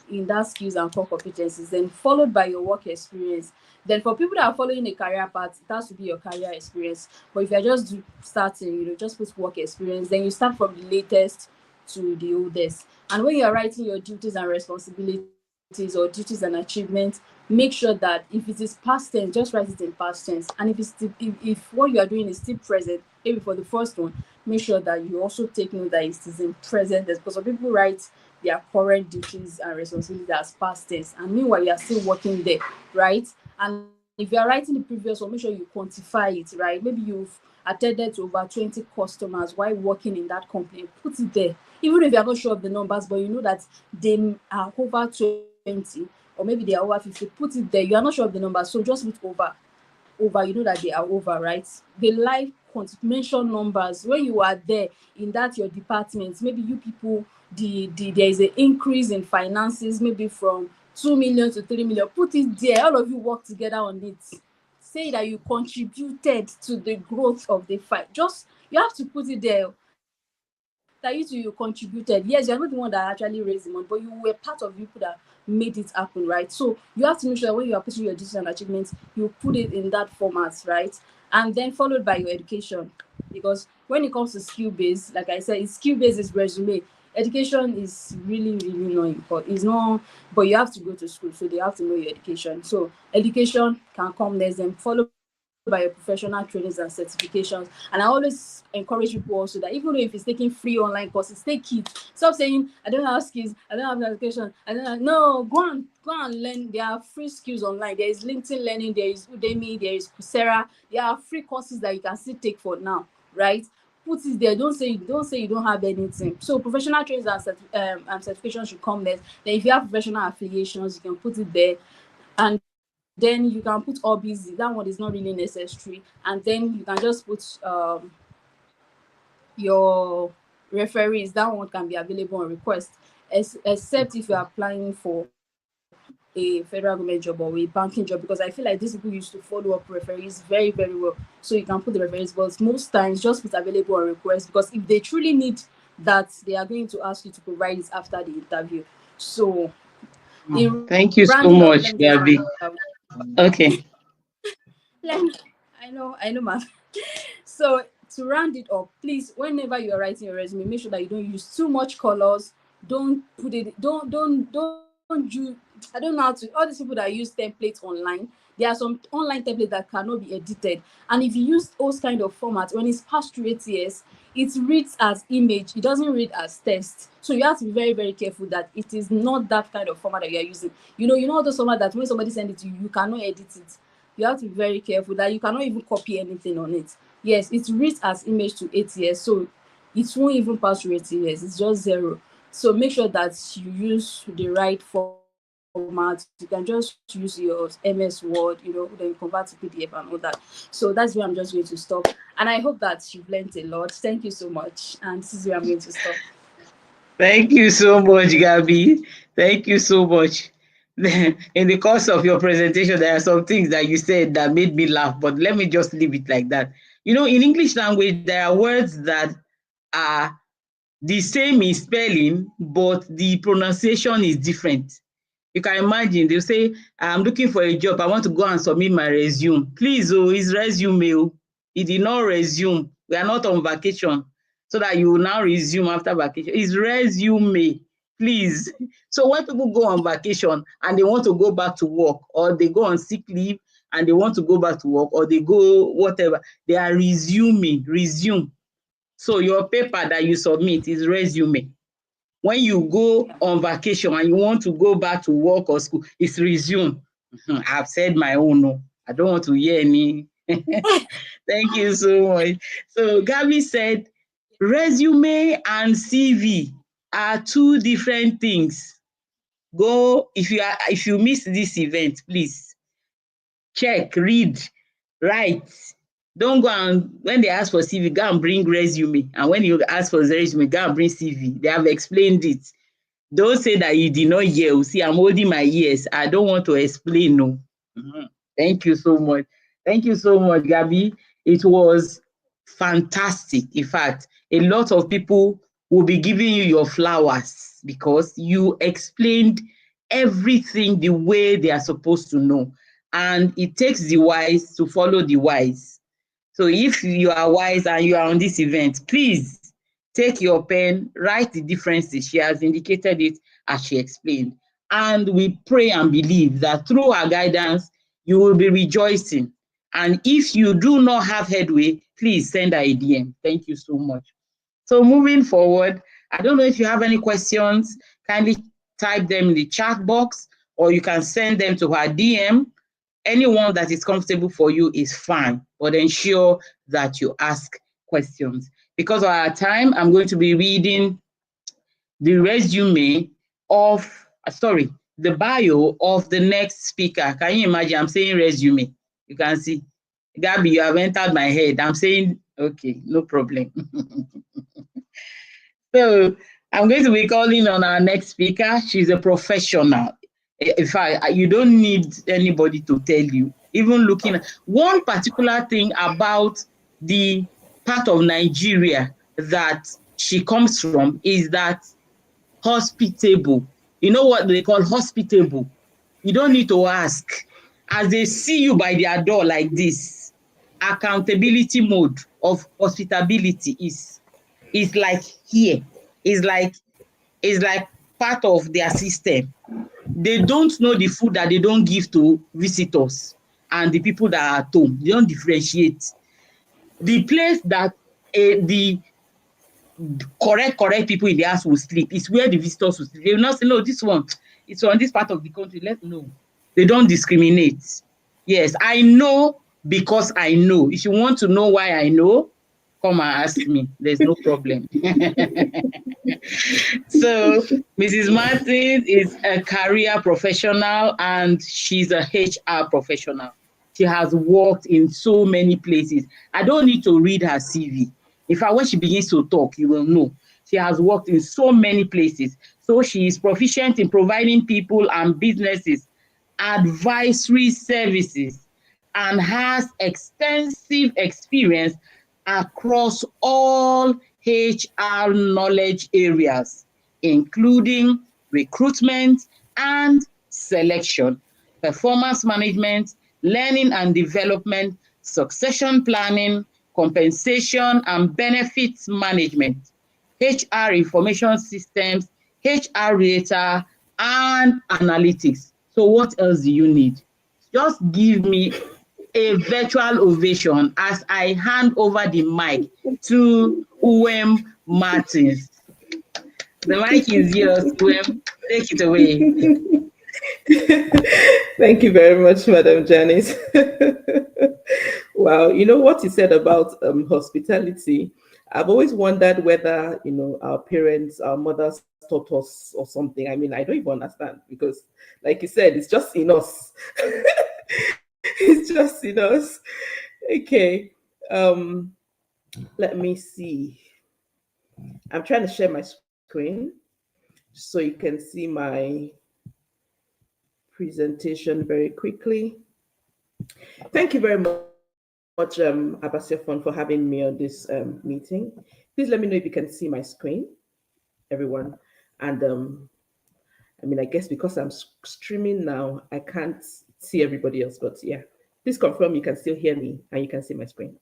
in that skills and core competencies, then followed by your work experience. Then for people that are following a career path, it has to be your career experience. But if you're just starting, you know, just put work experience. Then you start from the latest to the oldest. And when you're writing your duties and responsibilities or duties and achievements, make sure that if it is past tense, just write it in past tense. And if it's still, if what you are doing is still present, maybe for the first one, make sure that you also take note that it is in present tense, because some people write their current duties and responsibilities as past tense, and meanwhile you are still working there, right? And if you are writing the previous one, make sure you quantify it, right? Maybe you've attended to over 20 customers while working in that company. Put it there, even if you are not sure of the numbers, but you know that they are over 20, or maybe they are over 50. Put it there. You are not sure of the numbers, so just put over, you know that they are over, right? The life mention numbers when you are there in that your department. Maybe you people, there is an increase in finances, maybe from 2 million to 3 million. Put it there. All of you work together on it. Say that you contributed to the growth of the fight. Just, you have to put it there. that you contributed. Yes, you're not the one that actually raised the money, but you were part of people that made it happen, right? So you have to make sure that when you are putting your decision achievements, you put it in that format, right? And then followed by your education. Because when it comes to skill based, like I said, it's skill based is resume. Education is really, really not important. It's not, but you have to go to school, so they have to know your education. So education can come next, then followed by your professional trainings and certifications. And I always encourage people also that even though if it's taking free online courses, take it. Stop saying I don't have skills, I don't have the education, I don't have, no, go and learn. There are free skills online. There is LinkedIn Learning, there is Udemy, there is Coursera. There are free courses that you can still take for now, right? Put it there. Don't say you don't have anything. So professional trainings and certifications should come next. Then if you have professional affiliations, you can put it there. And then you can put all busy. That one is not really necessary. And then you can just put your referees. That one can be available on request, except if you're applying for a federal government job or a banking job, because I feel like these people used to follow up referees very, very well. So you can put the referees, but most times just put available on request, because if they truly need that, they are going to ask you to provide it after the interview. So in Thank rounding you up, so let me just much, Gabby. Okay. I know, ma'am. So to round it up, please, whenever you're writing your resume, make sure that you don't use too much colors. Don't put it. Don't use. I don't know how to. All these people that use templates online, there are some online templates that cannot be edited. And if you use those kind of formats, when it's passed through ATS, it reads as image. It doesn't read as text. So you have to be very, very careful that it is not that kind of format that you are using. You know all those format that when somebody send it to you, you cannot edit it. You have to be very careful that you cannot even copy anything on it. Yes, it reads as image to ATS, so it won't even pass through ATS. It's just zero. So make sure that you use the right format. You can just use your MS Word, then convert to PDF and all that. So that's where I'm just going to stop. And I hope that you've learned a lot. Thank you so much. And this is where I'm going to stop. Thank you so much, Gabby. Thank you so much. In the course of your presentation, there are some things that you said that made me laugh, but let me just leave it like that. You know, in English language, there are words that are the same in spelling, but the pronunciation is different. You can imagine, they'll say, I'm looking for a job. I want to go and submit my resume. Please, oh, it's resume. Oh. It did not resume. We are not on vacation so that you will now resume after vacation. It's resume, please. So when people go on vacation and they want to go back to work, or they go on sick leave and they want to go back to work, or they go whatever, they are resuming, resume. So your paper that you submit is resume. When you go on vacation and you want to go back to work or school, it's resume. I've said my own. No, I don't want to hear any. Thank you so much. So Gabby said, resume and CV are two different things. Go, if you miss this event, please check, read, write. Don't go and when they ask for CV, go and bring resume. And when you ask for resume, go and bring CV. They have explained it. Don't say that you did not hear. See, I'm holding my ears. I don't want to explain. No. Thank you so much. Thank you so much, Gabby. It was fantastic. In fact, a lot of people will be giving you your flowers because you explained everything the way they are supposed to know. And it takes the wise to follow the wise. So if you are wise and you are on this event, please take your pen, write the differences. She has indicated it as she explained. And we pray and believe that through her guidance, you will be rejoicing. And if you do not have headway, please send her a DM. Thank you so much. So moving forward, I don't know if you have any questions, kindly type them in the chat box, or you can send them to her DM. Anyone that is comfortable for you is fine, but ensure that you ask questions. Because of our time, I'm going to be reading the resume of, the bio of the next speaker. Can you imagine? I'm saying resume. You can see. Gabby, you have entered my head. I'm saying, okay, no problem. So I'm going to be calling on our next speaker. She's a professional. In fact, you don't need anybody to tell you. Even looking at one particular thing about the part of Nigeria that she comes from is that hospitable. You know what they call hospitable? You don't need to ask. As they see you by their door like this, accountability mode of hospitability is like here. Is like part of their system. They don't know the food that they don't give to visitors and the people that are at home. They don't differentiate. The place that the correct people in the house will sleep is where the visitors will sleep. They will not say, no, this one, it's on this part of the country. Let's know. They don't discriminate. Yes, I know because I know. If you want to know why I know, come and ask me. There's no problem. So Mrs. Martin is a career professional and she's a HR professional. She has worked in so many places. I don't need to read her CV. In fact, when she begins to talk, you will know. She has worked in so many places. So she is proficient in providing people and businesses advisory services and has extensive experience across all HR knowledge areas, including recruitment and selection, performance management, learning and development, succession planning, compensation and benefits management, HR information systems, HR data, and analytics. So what else do you need? Just give me a virtual ovation as I hand over the mic to Uwem Martins. The mic is yours, Uwem. Take it away. Thank you very much, Madam Janice. Wow, you know what you said about hospitality. I've always wondered whether our parents, our mothers taught us or something. I mean, I don't even understand because, like you said, it's just in us. It's just in us. Okay. Let me see. I'm trying to share my screen so you can see my presentation very quickly. Thank you very much, Abasiafon, for having me on this meeting. Please let me know if you can see my screen, everyone. And I mean, I guess because I'm streaming now, I can't see everybody else, but yeah. Please confirm you can still hear me and you can see my screen.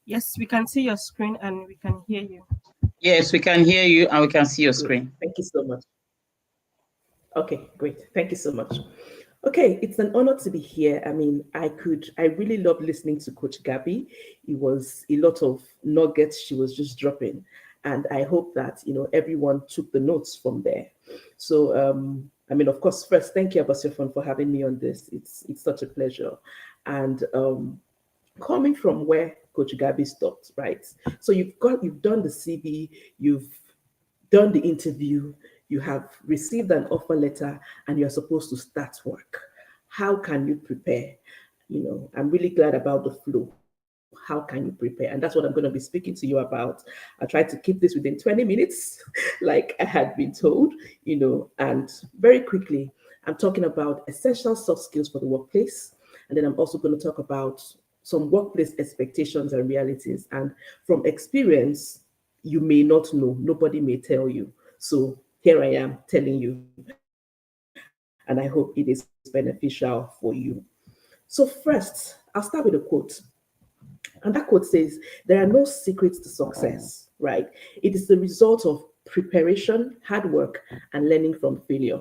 Yes, we can see your screen and we can hear you. Yes, we can hear you and we can see your Good. screen. Thank you so much. Okay, great. Thank you so much. Okay, it's an honor to be here. I mean, I really love listening to Coach Gabby. It was a lot of nuggets she was just dropping. And I hope that, everyone took the notes from there. So, I mean, of course, first, thank you, Abasiafon, for having me on this. It's such a pleasure. And coming from where Coach Gabby stopped, right? So you've done the CV, you've done the interview, you have received an offer letter, and you're supposed to start work. How can you prepare? I'm really glad about the flow. How can you prepare? And that's what I'm going to be speaking to you about. I tried to keep this within 20 minutes, like I had been told, and very quickly, I'm talking about essential soft skills for the workplace. And then I'm also going to talk about some workplace expectations and realities. And from experience, you may not know, nobody may tell you. So here I am telling you, and I hope it is beneficial for you. So first, I'll start with a quote. And that quote says, there are no secrets to success, right? It is the result of preparation, hard work, and learning from failure.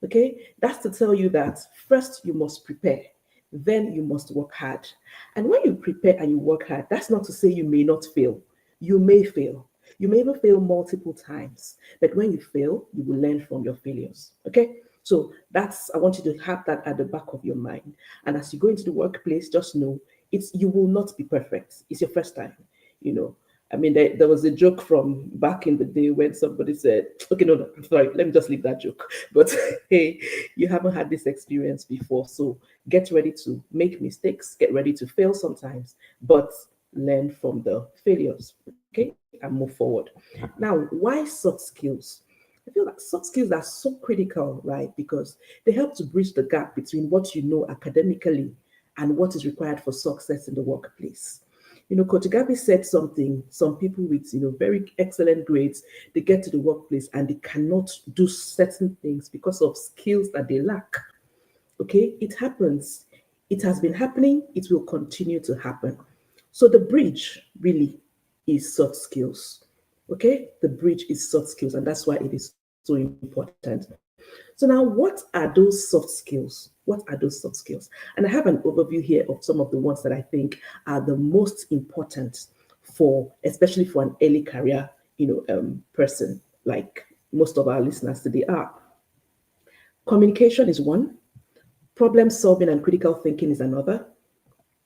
Okay, that's to tell you that first you must prepare, then you must work hard. And when you prepare and you work hard, that's not to say you may not fail. You may fail. You may even fail multiple times. But when you fail, you will learn from your failures. Okay, so I want you to have that at the back of your mind. And as you go into the workplace, just know you will not be perfect. It's your first time, you know. I mean, there was a joke from back in the day when somebody said, okay, no, I'm sorry, let me just leave that joke. But hey, you haven't had this experience before. So get ready to make mistakes, get ready to fail sometimes, but learn from the failures, okay, and move forward. Now, why soft skills? I feel like soft skills are so critical, right? Because they help to bridge the gap between what you know academically and what is required for success in the workplace. Coach Gabi said something. Some people with very excellent grades, they get to the workplace and they cannot do certain things because of skills that they lack. Okay, it happens. It has been happening. It will continue to happen. So the bridge really is soft skills. Okay, the bridge is soft skills, and that's why it is so important. So now, what are those soft skills? What are those soft skills? And I have an overview here of some of the ones that I think are the most important for, especially for an early career, person like most of our listeners today are. Communication is one. Problem solving and critical thinking is another.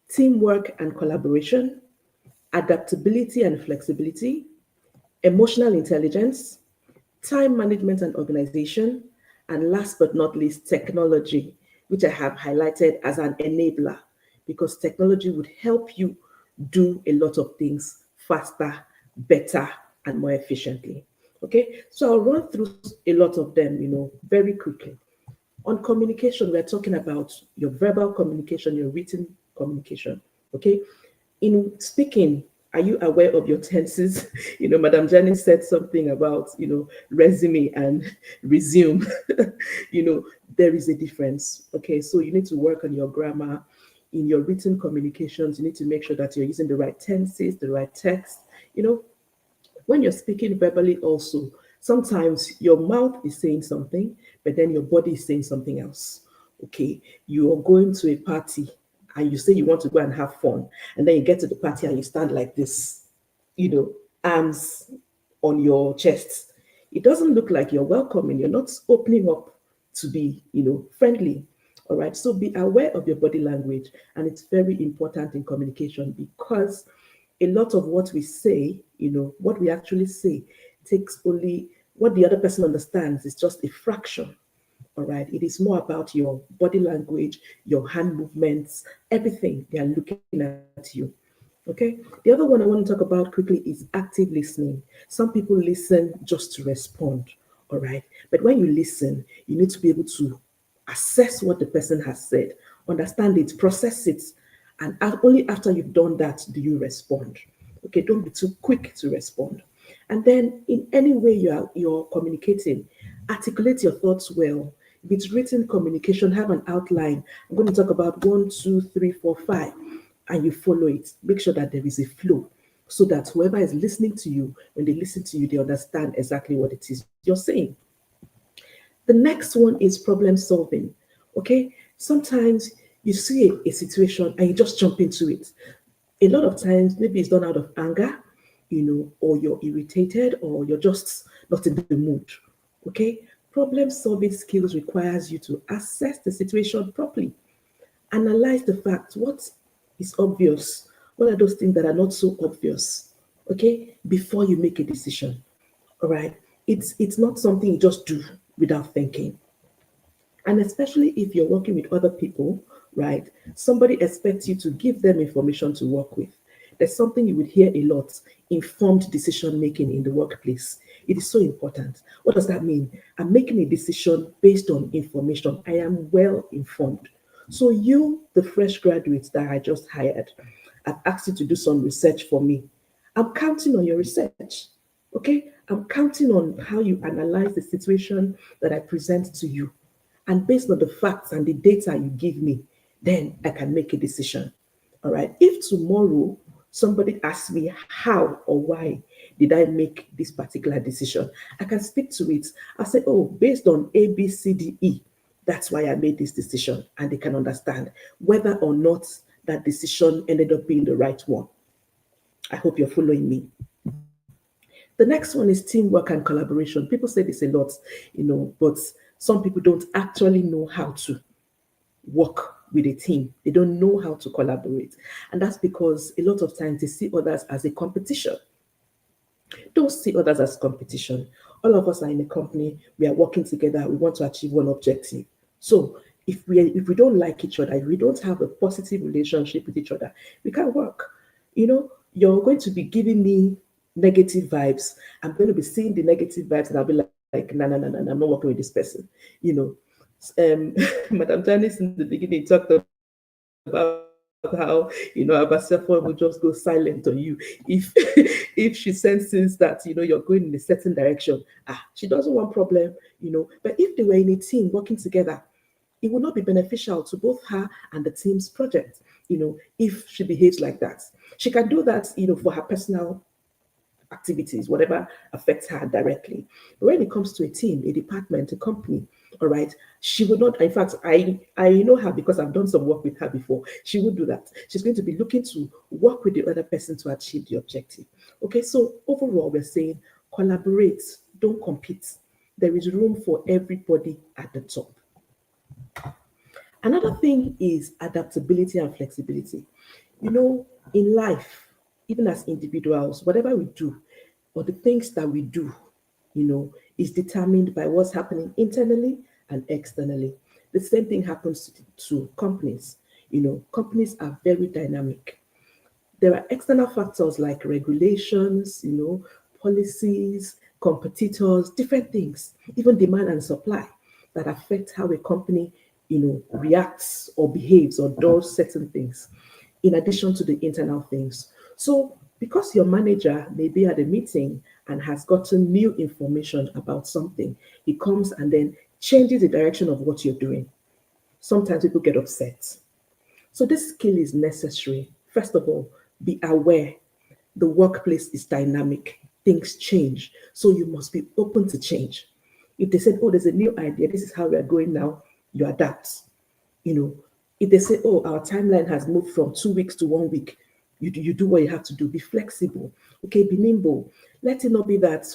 Teamwork and collaboration, adaptability and flexibility, emotional intelligence, time management and organization, and last but not least, technology, which I have highlighted as an enabler because technology would help you do a lot of things faster, better, and more efficiently. Okay, so I'll run through a lot of them, very quickly. On communication, we're talking about your verbal communication, your written communication. Okay. In speaking, are you aware of your tenses? Madam Janice said something about, resume and resume. you know, there is a difference. Okay. So you need to work on your grammar. In your written communications, you need to make sure that you're using the right tenses, the right text. You know, when you're speaking verbally also, sometimes your mouth is saying something, but then your body is saying something else. Okay, you are going to a party and you say you want to go and have fun, and then you get to the party and you stand like this, arms on your chest. It doesn't look like you're welcoming, you're not opening up to be, friendly. All right, so be aware of your body language, and it's very important in communication because a lot of what we say, what we actually say, takes only what the other person understands is just a fraction. All right. It is more about your body language, your hand movements, everything. They are looking at you. Okay. The other one I want to talk about quickly is active listening. Some people listen just to respond. All right. But when you listen, you need to be able to assess what the person has said, understand it, process it, and only after you've done that do you respond. Okay, don't be too quick to respond. And then, in any way you're communicating, articulate your thoughts well. If it's written communication, have an outline. I'm going to talk about 1, 2, 3, 4, 5, and you follow it. Make sure that there is a flow so that whoever is listening to you, when they listen to you, they understand exactly what it is you're saying. The next one is problem solving. Okay, sometimes you see a situation and you just jump into it. A lot of times, maybe it's done out of anger, or you're irritated, or you're just not in the mood. Okay, problem solving skills requires you to assess the situation properly, analyze the facts. What is obvious? What are those things that are not so obvious? Okay, before you make a decision. All right, it's not something you just do without thinking. And especially if you're working with other people, right? Somebody expects you to give them information to work with. There's something you would hear a lot: informed decision making in the workplace. It is so important. What does that mean? I'm making a decision based on information. I am well informed. So, you, the fresh graduates that I just hired, I've asked you to do some research for me. I'm counting on your research. Okay? I'm counting on how you analyze the situation that I present to you. And based on the facts and the data you give me, then I can make a decision. All right. If tomorrow somebody asks me how or why did I make this particular decision, I can speak to it. I say, oh, based on A, B, C, D, E, that's why I made this decision. And they can understand whether or not that decision ended up being the right one. I hope you're following me. The next one is teamwork and collaboration. People say this a lot, but some people don't actually know how to work with a team. They don't know how to collaborate. And that's because a lot of times they see others as a competition. Don't see others as competition. All of us are in a company, we are working together, we want to achieve one objective. So if we don't like each other, if we don't have a positive relationship with each other, we can't work. You're going to be giving me negative vibes. I'm going to be seeing the negative vibes and I'll be like, no, no, no, no, I'm not working with this person. Madam Janice in the beginning talked about, how Abasefo will just go silent on you if if she senses that you're going in a certain direction. She doesn't want problem. But if they were in a team working together, it would not be beneficial to both her and the team's project. If she behaves like that, she can do that for her personal activities, whatever affects her directly. But when it comes to a team, a department, a company, all right, she would not. In fact, I know her because I've done some work with her before. She would do that. She's going to be looking to work with the other person to achieve the objective. Okay, so overall, we're saying collaborate, don't compete. There is room for everybody at the top. Another thing is adaptability and flexibility. In life, even as individuals, whatever we do or the things that we do, is determined by what's happening internally and externally. The same thing happens to companies. Companies are very dynamic. There are external factors like regulations, policies, competitors, different things, even demand and supply that affect how a company, reacts or behaves or does certain things, in addition to the internal things. So, because your manager may be at a meeting and has gotten new information about something, he comes and then changes the direction of what you're doing. Sometimes people get upset. So this skill is necessary. First of all, be aware the workplace is dynamic, things change. So you must be open to change. If they said, oh, there's a new idea, this is how we are going now, you adapt. If they say, oh, our timeline has moved from 2 weeks to 1 week, you do what you have to do. Be flexible. Okay, be nimble. Let it not be that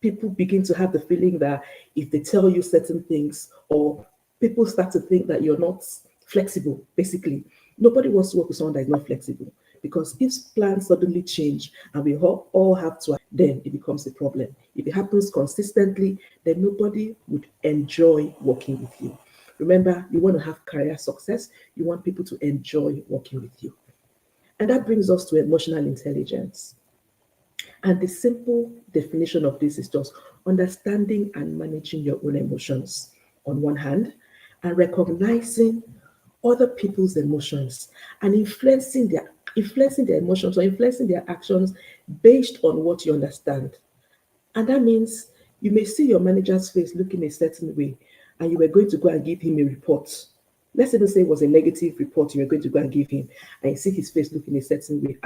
people begin to have the feeling that if they tell you certain things, or people start to think that you're not flexible, basically. Nobody wants to work with someone that is not flexible. Because if plans suddenly change and we all have to, then it becomes a problem. If it happens consistently, then nobody would enjoy working with you. Remember, you want to have career success. You want people to enjoy working with you. And that brings us to emotional intelligence. And the simple definition of this is just understanding and managing your own emotions on one hand, and recognizing other people's emotions and influencing their emotions or influencing their actions based on what you understand. And that means you may see your manager's face looking a certain way, and you were going to go and give him a report. Let's even say it was a negative report you were going to go and give him, and you see his face looking a certain way.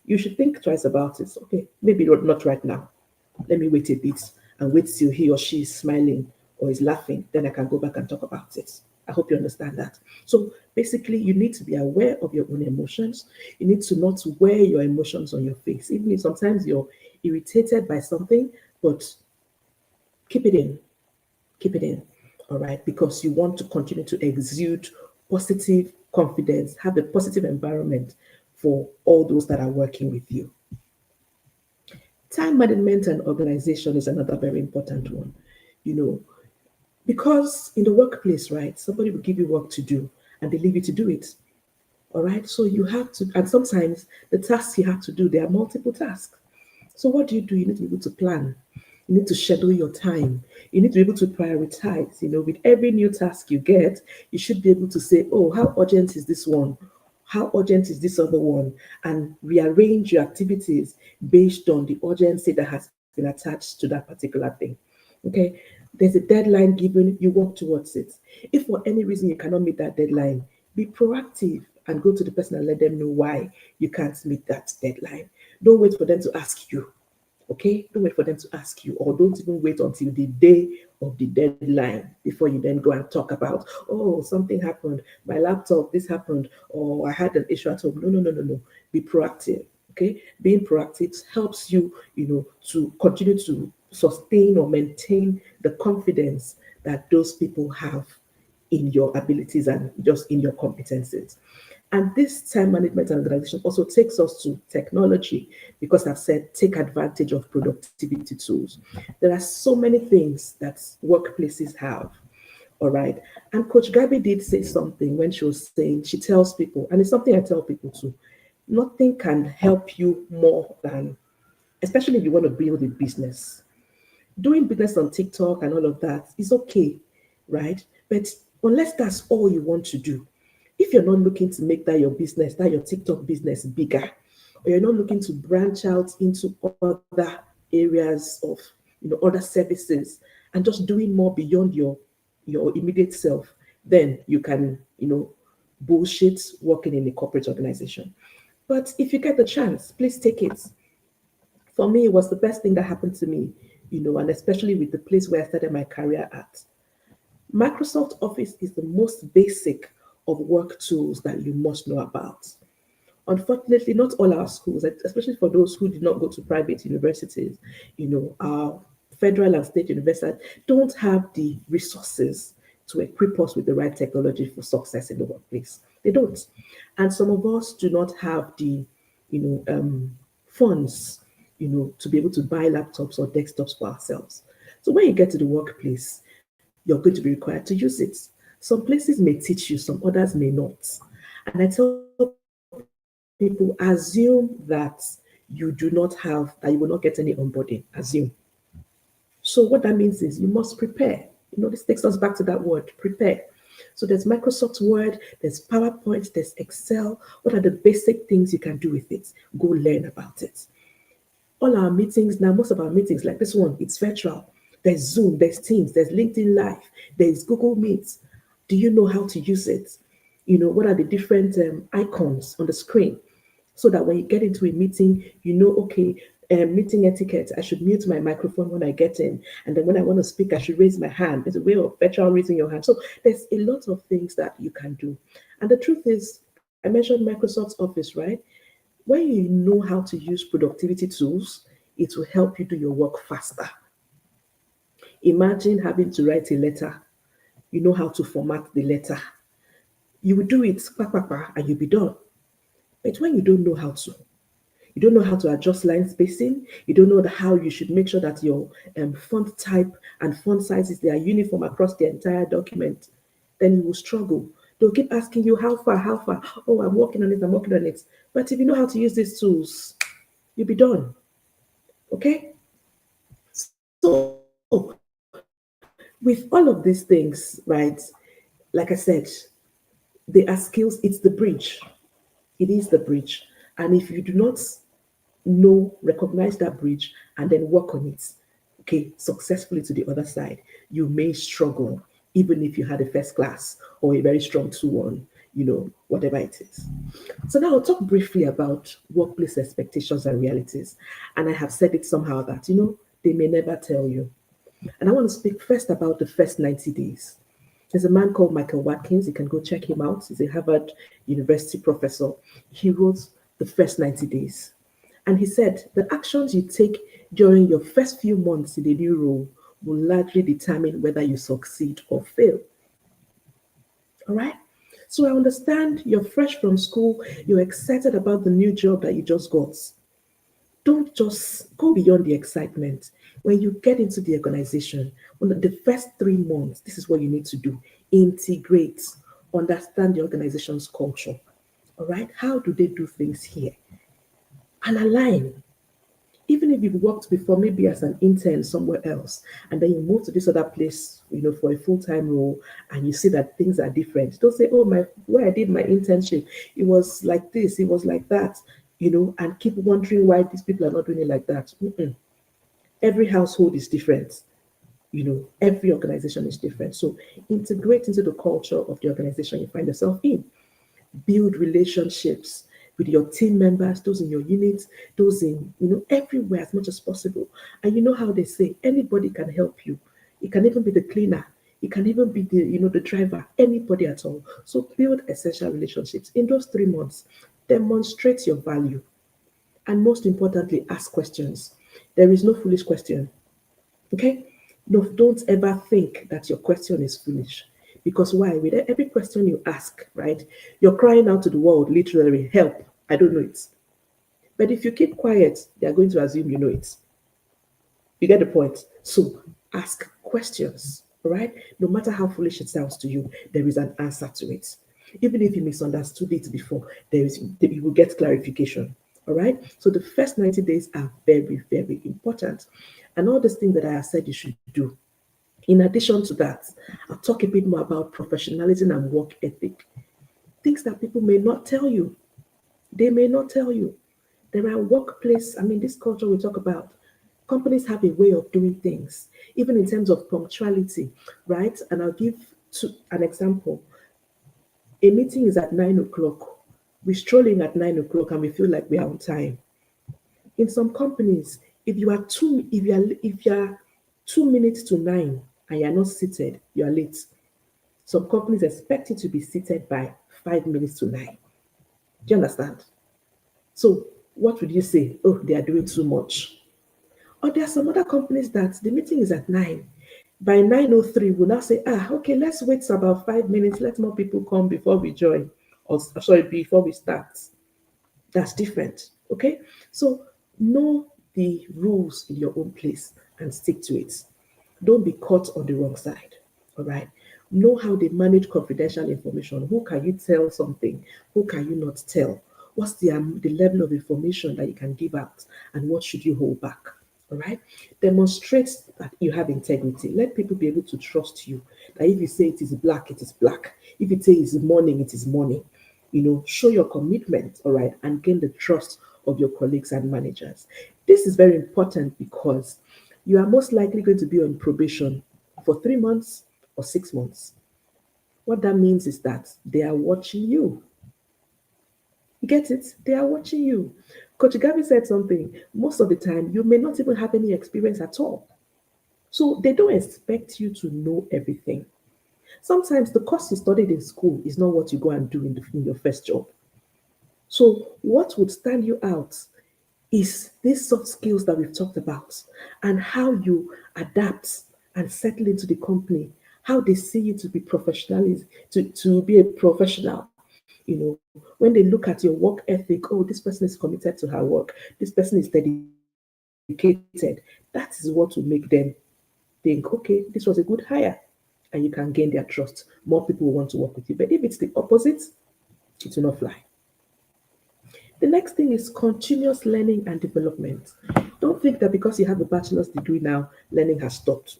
You should think twice about it. Okay, maybe not right now. Let me wait a bit and wait till he or she is smiling or is laughing. Then I can go back and talk about it. I hope you understand that. So basically, you need to be aware of your own emotions. You need to not wear your emotions on your face. Even if sometimes you're irritated by something, but keep it in. Keep it in. All right. Because you want to continue to exude positive confidence, have a positive environment for all those that are working with you. Time management and organization is another very important one. You know, because in the workplace, right, somebody will give you work to do and they leave you to do it. All right. So you have to, and sometimes the tasks you have to do, there are multiple tasks. So what do? You need to be able to plan. You need to schedule your time. You need to be able to prioritize. With every new task you get, you should be able to say, oh, how urgent is this one? How urgent is this other one? And rearrange your activities based on the urgency that has been attached to that particular thing. Okay. There's a deadline given, you work towards it. If for any reason you cannot meet that deadline, be proactive and go to the person and let them know why you can't meet that deadline. Don't wait for them to ask you. Okay, don't wait for them to ask you, or don't even wait until the day of the deadline before you then go and talk about, oh, something happened, my laptop, this happened, or I had an issue at home. No, no, no, no, no. Be proactive. Okay, being proactive helps you, to continue to sustain or maintain the confidence that those people have in your abilities and just in your competencies. And this time management and organization also takes us to technology because I've said take advantage of productivity tools. There are so many things that workplaces have. All right. And Coach Gabby did say something when she was saying, she tells people, and it's something I tell people too, nothing can help you more than, especially if you want to build a business. Doing business on TikTok and all of that is okay, right? But unless that's all you want to do, If you're not looking to make that your business, that your TikTok business bigger, or you're not looking to branch out into other areas of, other services, and just doing more beyond your immediate self, then you can, bullshit working in a corporate organization. But if you get the chance, please take it. For me, it was the best thing that happened to me, and especially with the place where I started my career at. Microsoft Office is the most basic of work tools that you must know about. Unfortunately, not all our schools, especially for those who did not go to private universities, our federal and state universities don't have the resources to equip us with the right technology for success in the workplace. They don't. And some of us do not have the, you know, funds, to be able to buy laptops or desktops for ourselves. So when you get to the workplace, you're going to be required to use it. Some places may teach you, some others may not. And I tell people, assume that you do not have, that you will not get any onboarding. Assume. So what that means is you must prepare. This takes us back to that word, prepare. So there's Microsoft Word, there's PowerPoint, there's Excel. What are the basic things you can do with it? Go learn about it. All our meetings now, most of our meetings, like this one, it's virtual. There's Zoom, there's Teams, there's LinkedIn Live, there's Google Meet. Do you know how to use it? What are the different icons on the screen? So that when you get into a meeting, okay, meeting etiquette, I should mute my microphone when I get in. And then when I want to speak, I should raise my hand. There's a way of virtual raising your hand. So there's a lot of things that you can do. And the truth is, I mentioned Microsoft Office, right? When you know how to use productivity tools, it will help you do your work faster. Imagine having to write a letter. You know how to format the letter. You will do it, and you'll be done. But when you don't know how to, you don't know how to adjust line spacing, you don't know how you should make sure that your font type and font sizes, they are uniform across the entire document, then you will struggle. They'll keep asking you, how far, how far? Oh, I'm working on it, I'm working on it. But if you know how to use these tools, you'll be done. Okay? So, with all of these things, right, like I said, they are skills, it's the bridge. It is the bridge. And if you do not recognize that bridge and then work on it, okay, successfully to the other side, you may struggle, even if you had a first class or a very strong 2-1, whatever it is. So now I'll talk briefly about workplace expectations and realities. And I have said it somehow that, they may never tell you. And I want to speak first about the first 90 days. There's a man called Michael Watkins. You can go check him out. He's a Harvard University professor. He wrote The First 90 Days. And he said, the actions you take during your first few months in the new role will largely determine whether you succeed or fail. All right? So I understand you're fresh from school, you're excited about the new job that you just got. Don't just go beyond the excitement. When you get into the organization, the first 3 months, this is what you need to do. Integrate, understand the organization's culture. All right? How do they do things here? And align. Even if you've worked before, maybe as an intern somewhere else, and then you move to this other place, for a full-time role, and you see that things are different. Don't say, oh, where I did my internship, it was like this, it was like that, and keep wondering why these people are not doing it like that. Every household is different. Every organization is different. So integrate into the culture of the organization you find yourself in. Build relationships with your team members, those in your unit, those in, everywhere as much as possible. And you know how they say, anybody can help you. It can even be the cleaner. It can even be the driver, anybody at all. So build essential relationships. In those 3 months, demonstrate your value. And most importantly, ask questions. There is no foolish question. Okay? No, don't ever think that your question is foolish. Because why? With every question you ask, right, you're crying out to the world, literally, help. I don't know it. But if you keep quiet, they're going to assume you know it. You get the point? So ask questions, all right? No matter how foolish it sounds to you, there is an answer to it. Even if you misunderstood it before, you will get clarification. All right. So the first 90 days are very, very important. And all these things that I have said you should do. In addition to that, I'll talk a bit more about professionalism and work ethic. things that people may not tell you. They may not tell you. There are workplace, I mean, this culture we talk about, companies have a way of doing things, even in terms of punctuality, right? And I'll give an example. A meeting is at 9 o'clock. We stroll in at 9 o'clock and we feel like we are on time. In some companies, if you are 2 minutes to 9 and you are not seated, you are late. Some companies expect you to be seated by 5 minutes to 9. Do you understand? So what would you say? Oh, they are doing too much. Or there are some other companies that the meeting is at 9. By 9:03, we'll now say, okay, let's wait about 5 minutes. Let more people come before we join. Or sorry, before we start. That's different. Okay? So know the rules in your own place and stick to it. Don't be caught on the wrong side. All right. Know how they manage confidential information. Who can you tell something? Who can you not tell? What's the level of information that you can give out? And what should you hold back? All right. Demonstrate that you have integrity. Let people be able to trust you. That if you say it is black, it is black. If you say it is morning, it is morning. Show your commitment, all right, and gain the trust of your colleagues and managers. This is very important because you are most likely going to be on probation for 3 months or 6 months. What that means is that they are watching you. You get it? They are watching you. Coach Gabby said something. Most of the time, you may not even have any experience at all. So they don't expect you to know everything. Sometimes the course you studied in school is not what you go and do in your first job. So what would stand you out is these soft skills that we've talked about and how you adapt and settle into the company, how they see you to be to be a professional. When they look at your work ethic, oh, this person is committed to her work, this person is dedicated. That is what will make them think, okay, this was a good hire. And you can gain their trust. More people will want to work with you. But if it's the opposite, it will not fly. The next thing is continuous learning and development. Don't think that because you have a bachelor's degree now, learning has stopped.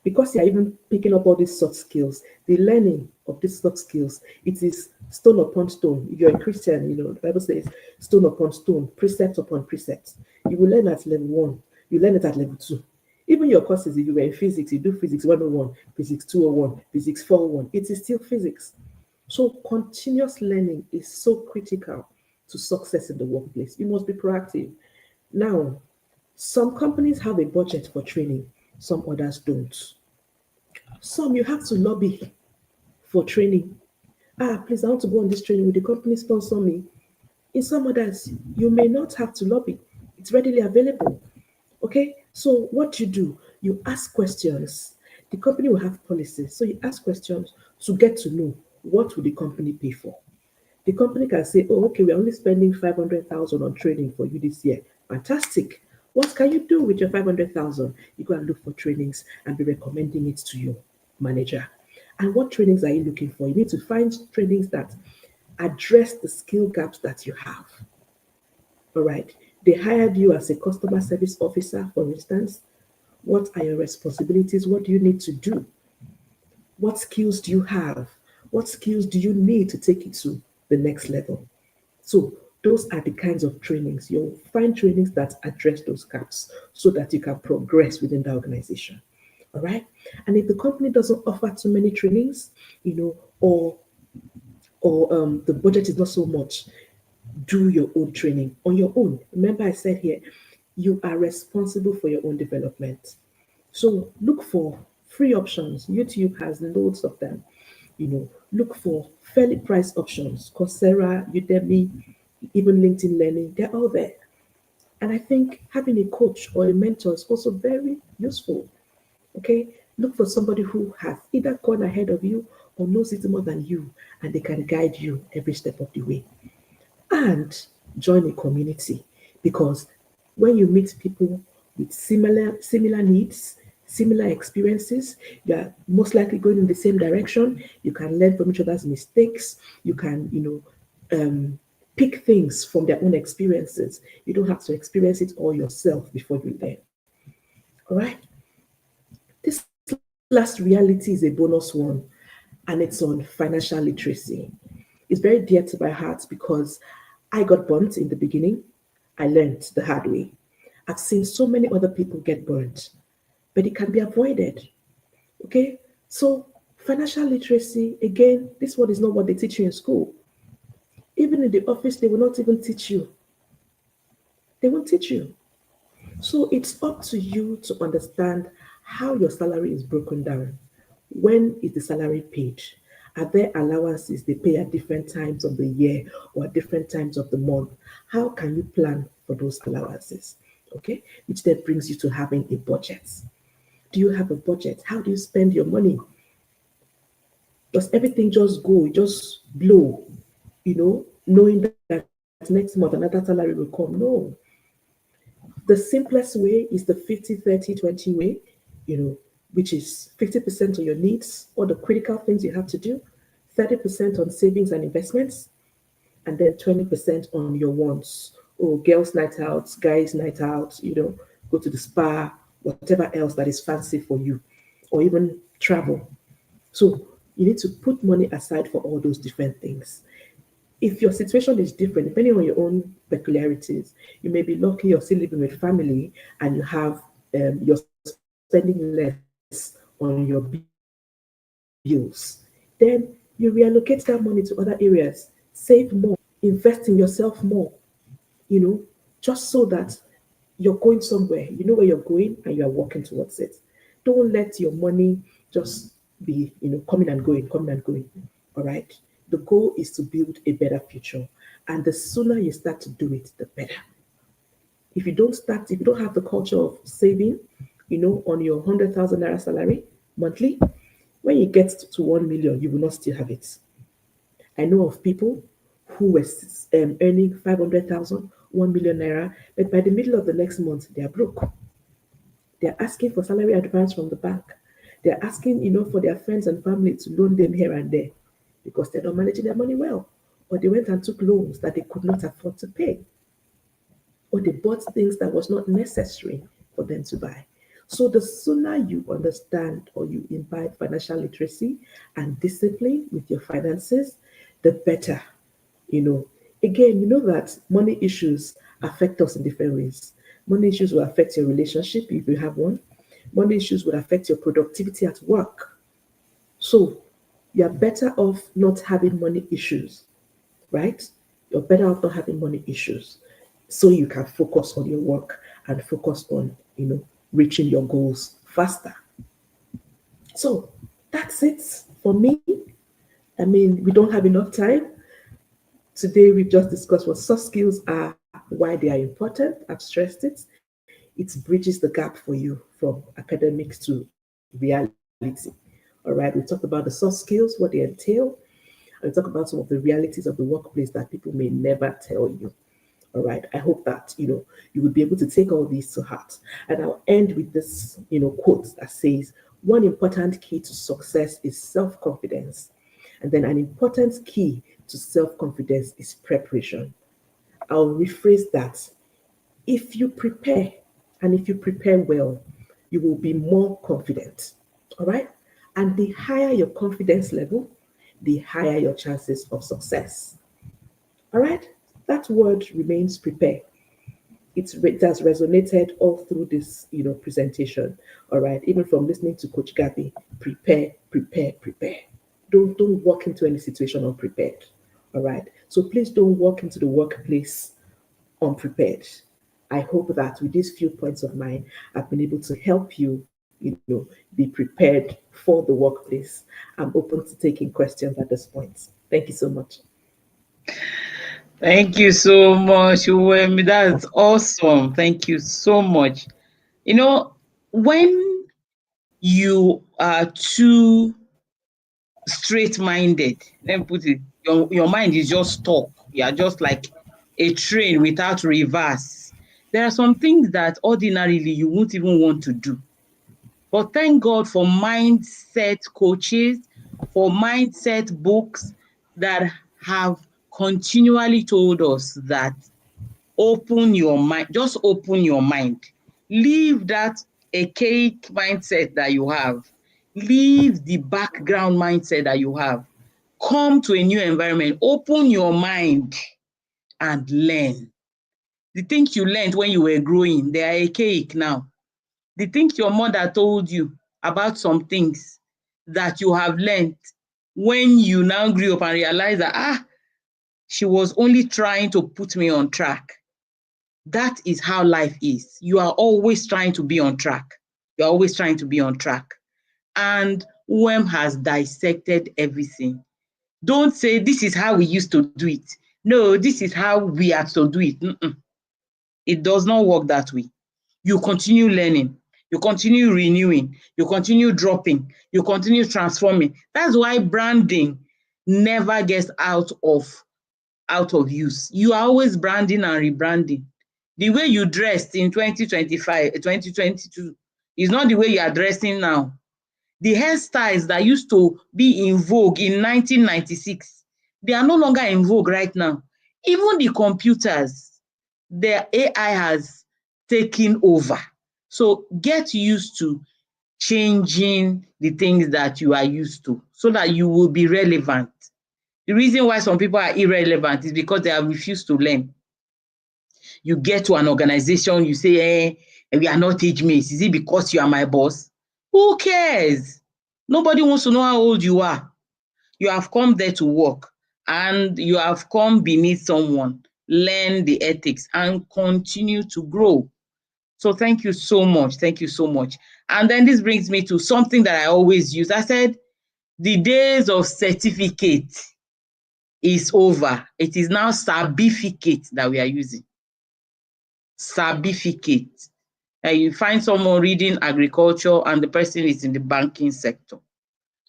Because you're even picking up all these soft skills, the learning of these soft skills, it is stone upon stone. If you're a Christian, the Bible says stone upon stone, precept upon precept. You will learn at level 1, you learn it at level 2. Even your courses, if you were in physics, you do physics 101, physics 201, physics 401, it is still physics. So continuous learning is so critical to success in the workplace. You must be proactive. Now, some companies have a budget for training, some others don't. Some you have to lobby for training. Please, I want to go on this training. Will the company sponsor me? In some others, you may not have to lobby. It's readily available. Okay, so what you do, you ask questions. The company will have policies. So you ask questions to get to know what will the company pay for. The company can say, oh, okay, we're only spending 500,000 on training for you this year. Fantastic. What can you do with your 500,000? You go and look for trainings and be recommending it to your manager. And what trainings are you looking for? You need to find trainings that address the skill gaps that you have. All right. They hired you as a customer service officer, for instance. What are your responsibilities? What do you need to do? What skills do you have? What skills do you need to take it to the next level? So those are the kinds of trainings. You'll find trainings that address those gaps so that you can progress within the organization. All right. And if the company doesn't offer too many trainings, or the budget is not so much, do your own training on your own. Remember, I said here, you are responsible for your own development. So look for free options. YouTube has loads of them. Look for fairly priced options. Coursera, Udemy, even LinkedIn Learning, they're all there. And I think having a coach or a mentor is also very useful. Okay, look for somebody who has either gone ahead of you or knows it more than you, and they can guide you every step of the way. And join a community, because when you meet people with similar needs, similar experiences, you are most likely going in the same direction. You can learn from each other's mistakes. You can pick things from their own experiences. You don't have to experience it all yourself before you learn. All right. This last reality is a bonus one. I and it's on financial literacy. It's very dear to my heart because I got burnt in the beginning. I learned the hard way. I've seen so many other people get burnt, but it can be avoided. Okay? So, financial literacy, again, this one is not what they teach you in school. Even in the office, they will not even teach you. They won't teach you. So it's up to you to understand how your salary is broken down. When is the salary paid? Are there allowances they pay at different times of the year or at different times of the month? How can you plan for those allowances? Okay, which then brings you to having a budget. Do you have a budget? How do you spend your money? Does everything just go, just blow, knowing that next month another salary will come? No. The simplest way is the 50-30-20 way, you know, which is 50% on your needs or the critical things you have to do, 30% on savings and investments, and then 20% on your wants. Oh, girls' night out, guys' night out, go to the spa, whatever else that is fancy for you, or even travel. So you need to put money aside for all those different things. If your situation is different, depending on your own peculiarities, you may be lucky you're still living with family and you have you're spending less on your bills. Then you reallocate that money to other areas, save more, invest in yourself more, just so that you're going somewhere, you know where you're going and you are working towards it. Don't let your money just be, coming and going. All right. The goal is to build a better future. And the sooner you start to do it, the better. If you don't have the culture of saving, on your 100,000 naira salary monthly, when you get to 1 million, you will not still have it. I know of people who were earning 500,000, 1 million naira, but by the middle of the next month, they are broke. They're asking for salary advance from the bank. They're asking, for their friends and family to loan them here and there because they're not managing their money well. Or they went and took loans that they could not afford to pay. Or they bought things that was not necessary for them to buy. So the sooner you understand or you imbibe financial literacy and discipline with your finances, the better. You know, Again, you know that money issues affect us in different ways. Money issues will affect your relationship if you have one. Money issues will affect your productivity at work. So you're better off not having money issues, right? You're better off not having money issues so you can focus on your work and focus on, reaching your goals faster. So that's it for me. I mean, we don't have enough time. Today, we've just discussed what soft skills are, why they are important. I've stressed it. It bridges the gap for you from academics to reality. All right, we talked about the soft skills, what they entail, and we talk about some of the realities of the workplace that people may never tell you. All right, I hope that you would be able to take all these to heart. And I'll end with this quote that says, "One important key to success is self-confidence." And then an important key to self-confidence is preparation. I'll rephrase that. If you prepare, and if you prepare well, you will be more confident. All right? And the higher your confidence level, the higher your chances of success. All right? That word remains prepare. It has resonated all through this, presentation. All right? Even from listening to Coach Gabby, prepare, prepare, prepare. Don't walk into any situation unprepared. All right. So please don't walk into the workplace unprepared. I hope that with these few points of mine, I've been able to help you, be prepared for the workplace. I'm open to taking questions at this point. Thank you so much. Thank you so much, Uwemi. That's awesome. Thank you so much. When you are too straight-minded, let me put it, your mind is just stuck. You are just like a train without reverse. There are some things that ordinarily you won't even want to do. But thank God for mindset coaches, for mindset books that have continually told us that open your mind, just open your mind. Leave that archaic mindset that you have. Leave the background mindset that you have. Come to a new environment, open your mind and learn. The things you learned when you were growing, they are archaic now. The things your mother told you about some things that you have learned when you now grew up and realize that, she was only trying to put me on track. That is how life is. You are always trying to be on track. You're always trying to be on track. And UM has dissected everything. Don't say this is how we used to do it. No, this is how we have to do it. It does not work that way. You continue learning, you continue renewing, you continue dropping, you continue transforming. That's why branding never gets out of use. You are always branding and rebranding. The way you dressed in 2025, 2022 is not the way you are dressing now. The hairstyles that used to be in vogue in 1996, they are no longer in vogue right now. Even the computers, the AI has taken over. So get used to changing the things that you are used to so that you will be relevant. The reason why some people are irrelevant is because they have refused to learn. You get to an organization, you say, we are not age mates. Is it because you are my boss? Who cares? Nobody wants to know how old you are. You have come there to work and you have come beneath someone. Learn the ethics and continue to grow. So thank you so much. Thank you so much. And then this brings me to something that I always use. I said, the days of certificate is over. It is now certificate that we are using. Certificate. You find someone reading agriculture and the person is in the banking sector.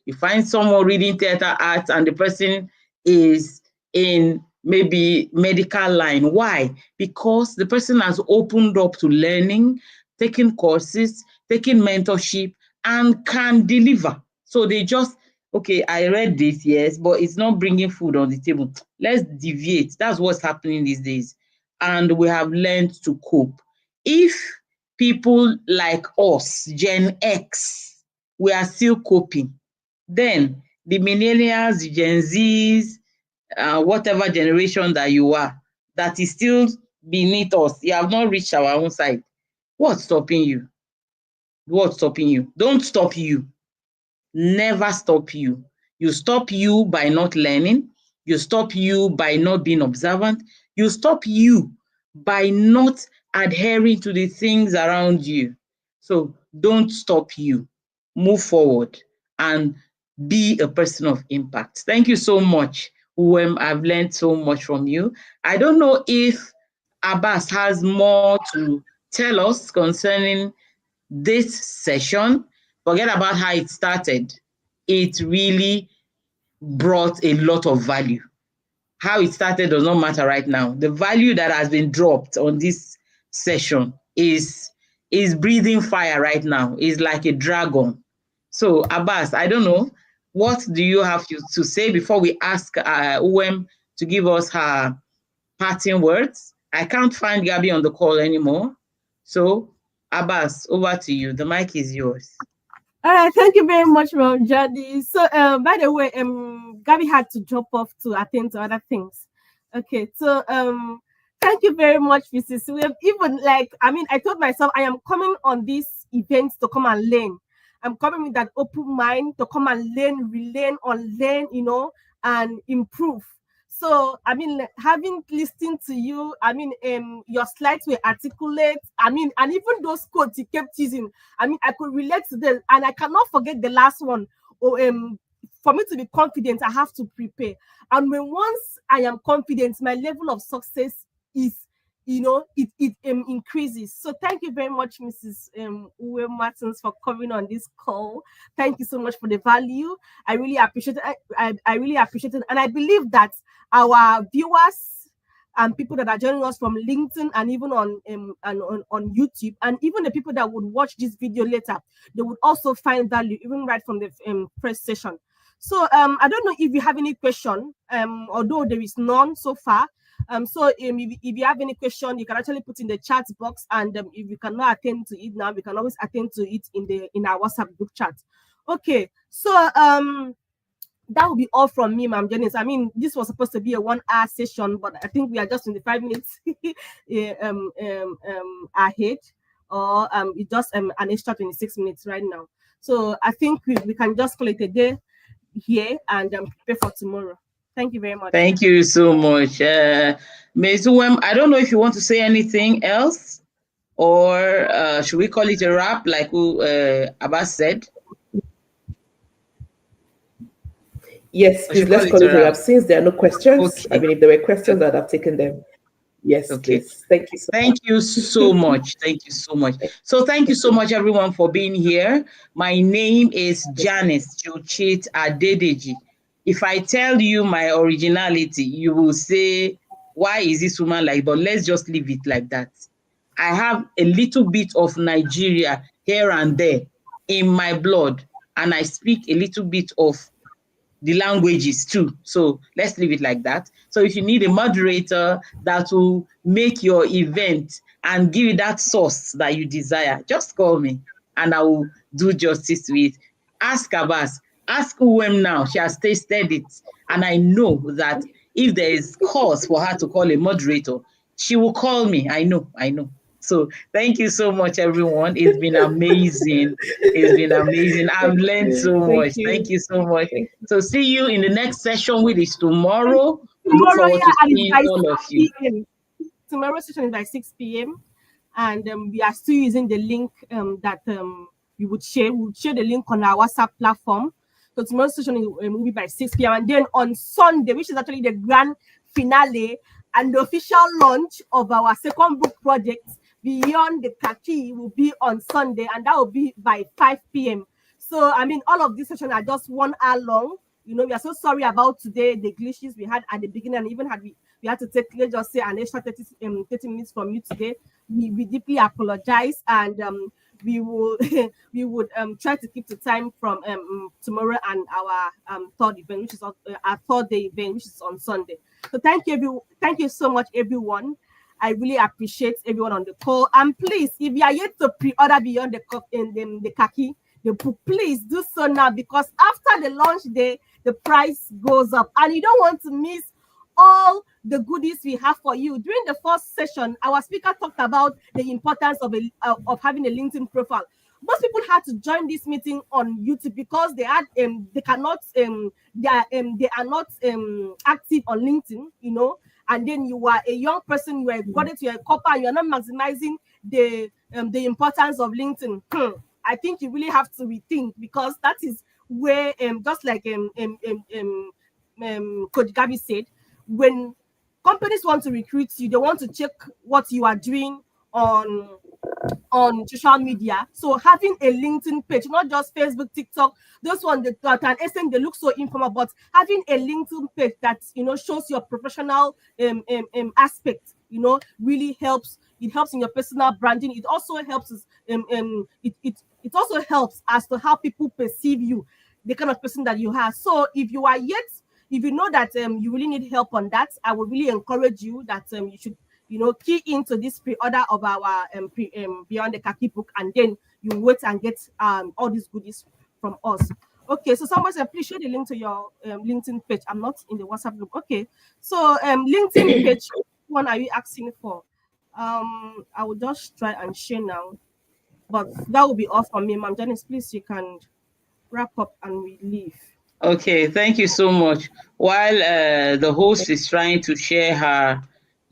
You find someone reading theater arts and the person is in maybe medical line. Why? Because the person has opened up to learning, taking courses, taking mentorship, and can deliver. So they just, okay, I read this, yes, but it's not bringing food on the table. Let's deviate. That's what's happening these days. And we have learned to cope. If people like us, Gen X, we are still coping, then the millennials, the Gen Zs, whatever generation that you are, that is still beneath us, you have not reached our own side. What's stopping you? What's stopping you? Don't stop you. Never stop you. You stop you by not learning. You stop you by not being observant. You stop you by not adhering to the things around you. So don't stop you. Move forward and be a person of impact. Thank you so much, I've learned so much from you. I don't know if Abbas has more to tell us concerning this session. Forget about how it started. It really brought a lot of value. How it started does not matter right now. The value that has been dropped on this session is breathing fire right now. It's like a dragon. So Abbas, I don't know, what do you have to say before we ask to give us her parting words? I can't find Gabby on the call anymore. So Abbas, over to you. The mic is yours. All right, thank you very much, Mom Jadi. So, by the way, Gabby had to drop off to attend to other things. Okay, so thank you very much, Mrs. William. Even I told myself I am coming on this event to come and learn. I'm coming with that open mind to come and learn, relearn, unlearn, and improve. So, having listened to you, your slides were articulate. And even those quotes you kept using, I could relate to them. And I cannot forget the last one. For me to be confident, I have to prepare. And once I am confident, my level of success is, it increases. So thank you very much, Mrs. Uwe Martins, for coming on this call. Thank you so much for the value. I really appreciate it. I really appreciate it. And I believe that our viewers and people that are joining us from LinkedIn and even on YouTube, and even the people that would watch this video later, they would also find value even right from the first session. So I don't know if you have any question, although there is none so far. So if you have any question, you can actually put in the chat box, and if you cannot attend to it now, we can always attend to it in our WhatsApp group chat. Okay, so that will be all from me, Ma'am Janice. I mean, this was supposed to be a 1 hour session, but I think we are just in the 5 minutes ahead, or it's just an extra 26 minutes right now. So I think we can just call it a day here and prepare for tomorrow. Thank you very much. Thank you so much. Ms. Uwem, I don't know if you want to say anything else, or should we call it a wrap, like Abbas said? Yes, Or should please, we call let's it call a it a wrap? wrap. Since there are no questions, I Okay. mean, if there were questions, I'd have taken them. Yes, Okay. please. Thank you so Thank much. you so much. Thank you so much. So thank you so much, everyone, for being here. My name is Yes. Janice Jochit Adedeji. If I tell you my originality, you will say, why is this woman like? But let's just leave it like that. I have a little bit of Nigeria here and there in my blood, and I speak a little bit of the languages too. So let's leave it like that. So if you need a moderator that will make your event and give you that sauce that you desire, just call me and I will do justice to it. Ask Abbas, ask Uwem now. She has tasted it. And I know that if there is cause for her to call a moderator, she will call me. I know, I know. So thank you so much, everyone. It's been amazing. It's been amazing. I've Thank learned you. so Thank much. Thank you. you so much. Thank So see you in the next session, which is tomorrow. We look Tomorrow, forward yeah, to and it's seeing by all of 6 you. p.m. Tomorrow's session is by 6 p.m. And we are still using the link that we would share. We would share the link on our WhatsApp platform. So tomorrow's session will be by 6 p.m. And then on Sunday, which is actually the grand finale and the official launch of our second book project, Beyond the Kaki, will be on Sunday, and that will be by 5 p.m. So, I mean, all of these sessions are just 1 hour long. You know, we are so sorry about today, the glitches we had at the beginning, and even we had to take, let's just say, an extra 30 minutes from you today. We deeply apologize, and we will we would try to keep the time from tomorrow and our third event, which is our third day event, which is on Sunday. So thank you so much, everyone. I really appreciate everyone on the call. And please, if you are yet to pre-order Beyond the Kaki, the book, please do so now, because after the launch day, the price goes up, and you don't want to miss all the goodies we have for you. During the first session, our speaker talked about the importance of having a LinkedIn profile. Most people had to join this meeting on YouTube because they are not active on LinkedIn, you know. And then you are a young person, you are got into a corporate, you are not maximizing the importance of LinkedIn. I think you really have to rethink, because that is where just like Coach Gabby said, when companies want to recruit you, they want to check what you are doing on social media. So having a LinkedIn page, not just Facebook, TikTok, those ones that an extent they look so informal, but having a LinkedIn page that shows your professional aspect, really helps. It helps in your personal branding. It also helps us, it also helps as to how people perceive you, the kind of person that you are. So if you know that you really need help on that, I would really encourage you that you should key into this pre-order of our Beyond the Kaki book, and then you wait and get all these goodies from us. Okay, so someone said, please share the link to your LinkedIn page. I'm not in the WhatsApp group. Okay, so LinkedIn page, one are you asking for? I will just try and share now, but that will be all from me. Ma'am Janice, please, you can wrap up and we leave. Okay, thank you so much. While the host is trying to share her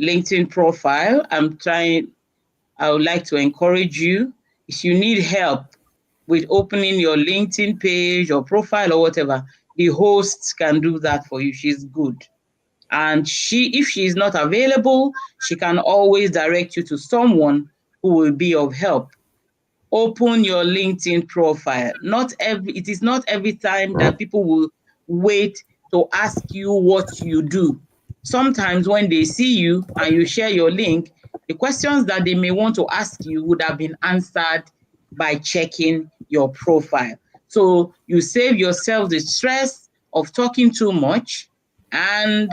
LinkedIn profile, I would like to encourage you, if you need help with opening your LinkedIn page or profile or whatever, the host can do that for you. She's good. And if she is not available, she can always direct you to someone who will be of help. Open your LinkedIn profile. It is not every time that people will wait to ask you what you do. Sometimes when they see you and you share your link, the questions that they may want to ask you would have been answered by checking your profile. So you save yourself the stress of talking too much, and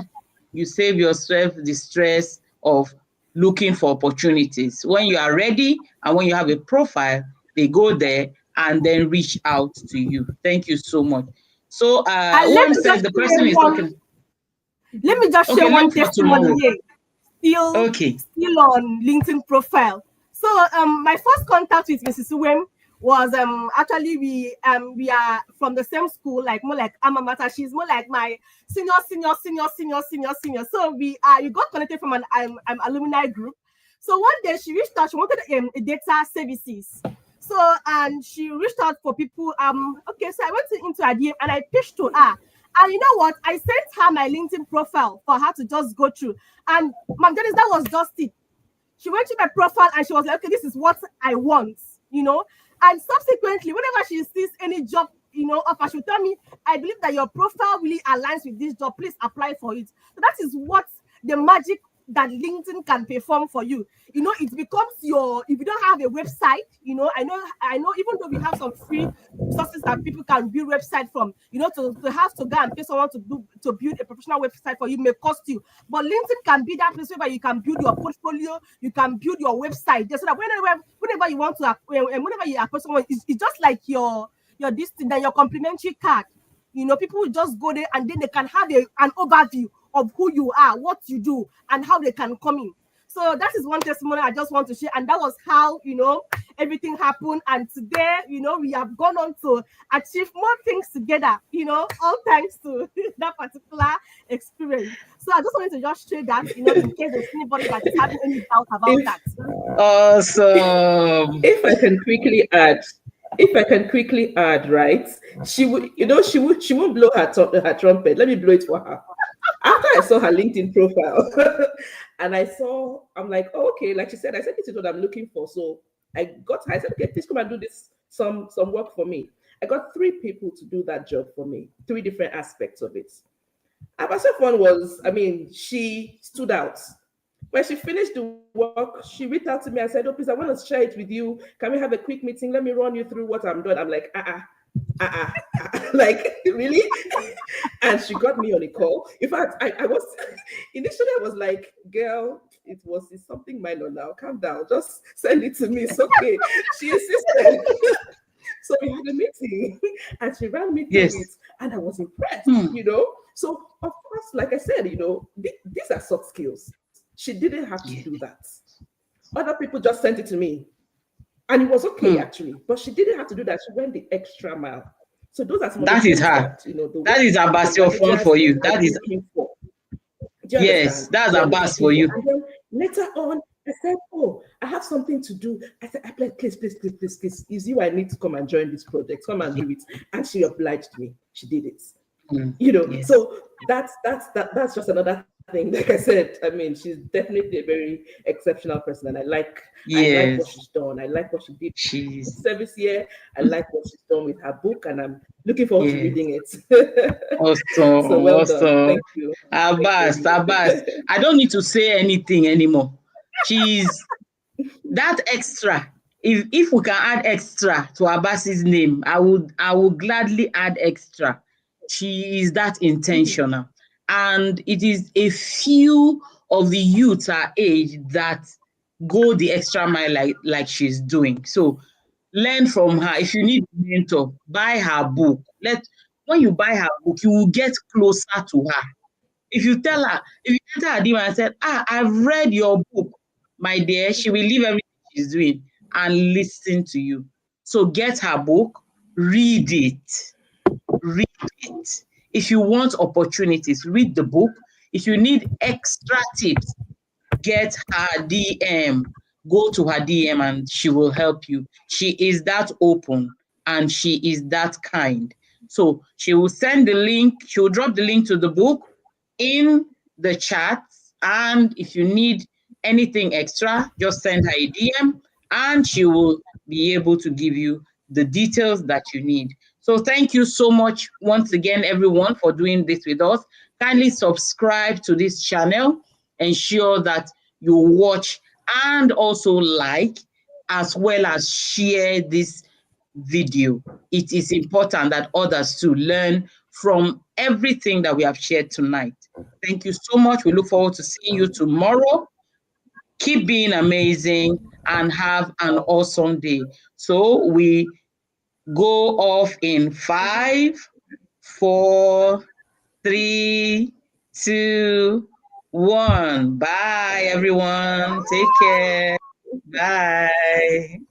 you save yourself the stress of looking for opportunities. When you are ready and when you have a profile, they go there and then reach out to you. Thank you so much. So And let one me said just the share person is one. talking. Let me just share Okay, one leave for testimony tomorrow. here. Still, Okay. still on LinkedIn profile. So my first contact with Mrs. Uwem was actually we are from the same school, like more like alma mater. She's more like my senior. So we got connected from an alumni group. So one day she reached out. She wanted a data services. So and she reached out for people. Okay, so I went into her DM and I pitched to her. And you know what? I sent her my LinkedIn profile for her to just go through. And Mom Dennis, that was just it. She went to my profile and she was like, okay, this is what I want, you know. And subsequently, whenever she sees any job, you know, offer, she'll tell me, I believe that your profile really aligns with this job. Please apply for it. So that is what the magic that LinkedIn can perform for you. You know, it becomes your, if you don't have a website, you know, I know, even though we have some free resources that people can build website from, you know, to have to go and pay someone to build a professional website for you may cost you. But LinkedIn can be that place where you can build your portfolio, you can build your website there, so that whenever you want to, whenever you approach someone, it's just like your this thing, then your complimentary card. You know, people will just go there and then they can have an overview of who you are, what you do, and how they can come in. So that is one testimony I just want to share. And that was how, you know, everything happened. And today, you know, we have gone on to achieve more things together, you know, all thanks to that particular experience. So I just wanted to just share that, you know, in case there's anybody that is having any doubt about If that. Awesome. if I can quickly add, right? She would, you know, she won't blow her trumpet. Let me blow it for her. After I saw her LinkedIn profile, and I'm like, oh, okay, like she said, I said, this is what I'm looking for. So I got her. I said, okay, please come and do this some work for me. I got 3 people to do that job for me, 3 different aspects of it. And myself one was, I mean, she stood out. When she finished the work, she reached out to me and said, oh, please, I want to share it with you. Can we have a quick meeting? Let me run you through what I'm doing. I'm like, like, really? And she got me on a call. In fact, I was initially I was like, girl, it's something minor now. Calm down. Just send it to me. It's okay. She insisted. So we had a meeting and she ran me through Yes. it. And I was impressed, you know. So of course, like I said, you know, these are soft skills. She didn't have to do that. Other people just sent it to me. And it was okay actually, but she didn't have to do that. She went the extra mile. So those are some of the That is things her. that, you know, That is the Abbas your phone managers for you. are That is, looking for. Do you yes, understand? that's They're Abbas for looking for. you. And then later on, I said, oh, I have something to do. I said, please. It's you I need to come and join this project. Come and do it. And she obliged me. She did it. You know, Yes. so that's just another thing. Like I said, I mean, she's definitely a very exceptional person, and I like what Yes. she's done. I like what she did She's, service here. I like what she's done with her book, and I'm looking forward to yes. reading it. So Awesome. well done. Awesome. Thank you. Abbas. I don't need to say anything anymore. She's that extra. If we can add extra to Abbas's name, I would gladly add extra. She is that intentional. And it is a few of the youth our age that go the extra mile like she's doing. So learn from her. If you need a mentor, buy her book. When you buy her book, you will get closer to her. If you enter her DM and said, I've read your book, my dear, she will leave everything she's doing and listen to you. So get her book, read it. Read it. If you want opportunities, read the book. If you need extra tips, get her DM. Go to her DM and she will help you. She is that open and she is that kind. So she will send the link, she will drop the link to the book in the chat. And if you need anything extra, just send her a DM and she will be able to give you the details that you need. So thank you so much once again, everyone, for doing this with us. Kindly subscribe to this channel. Ensure that you watch and also like, as well as share this video. It is important that others too learn from everything that we have shared tonight. Thank you so much. We look forward to seeing you tomorrow. Keep being amazing and have an awesome day. So we go off in 5, 4, 3, 2, 1. Bye, everyone. Take care. Bye.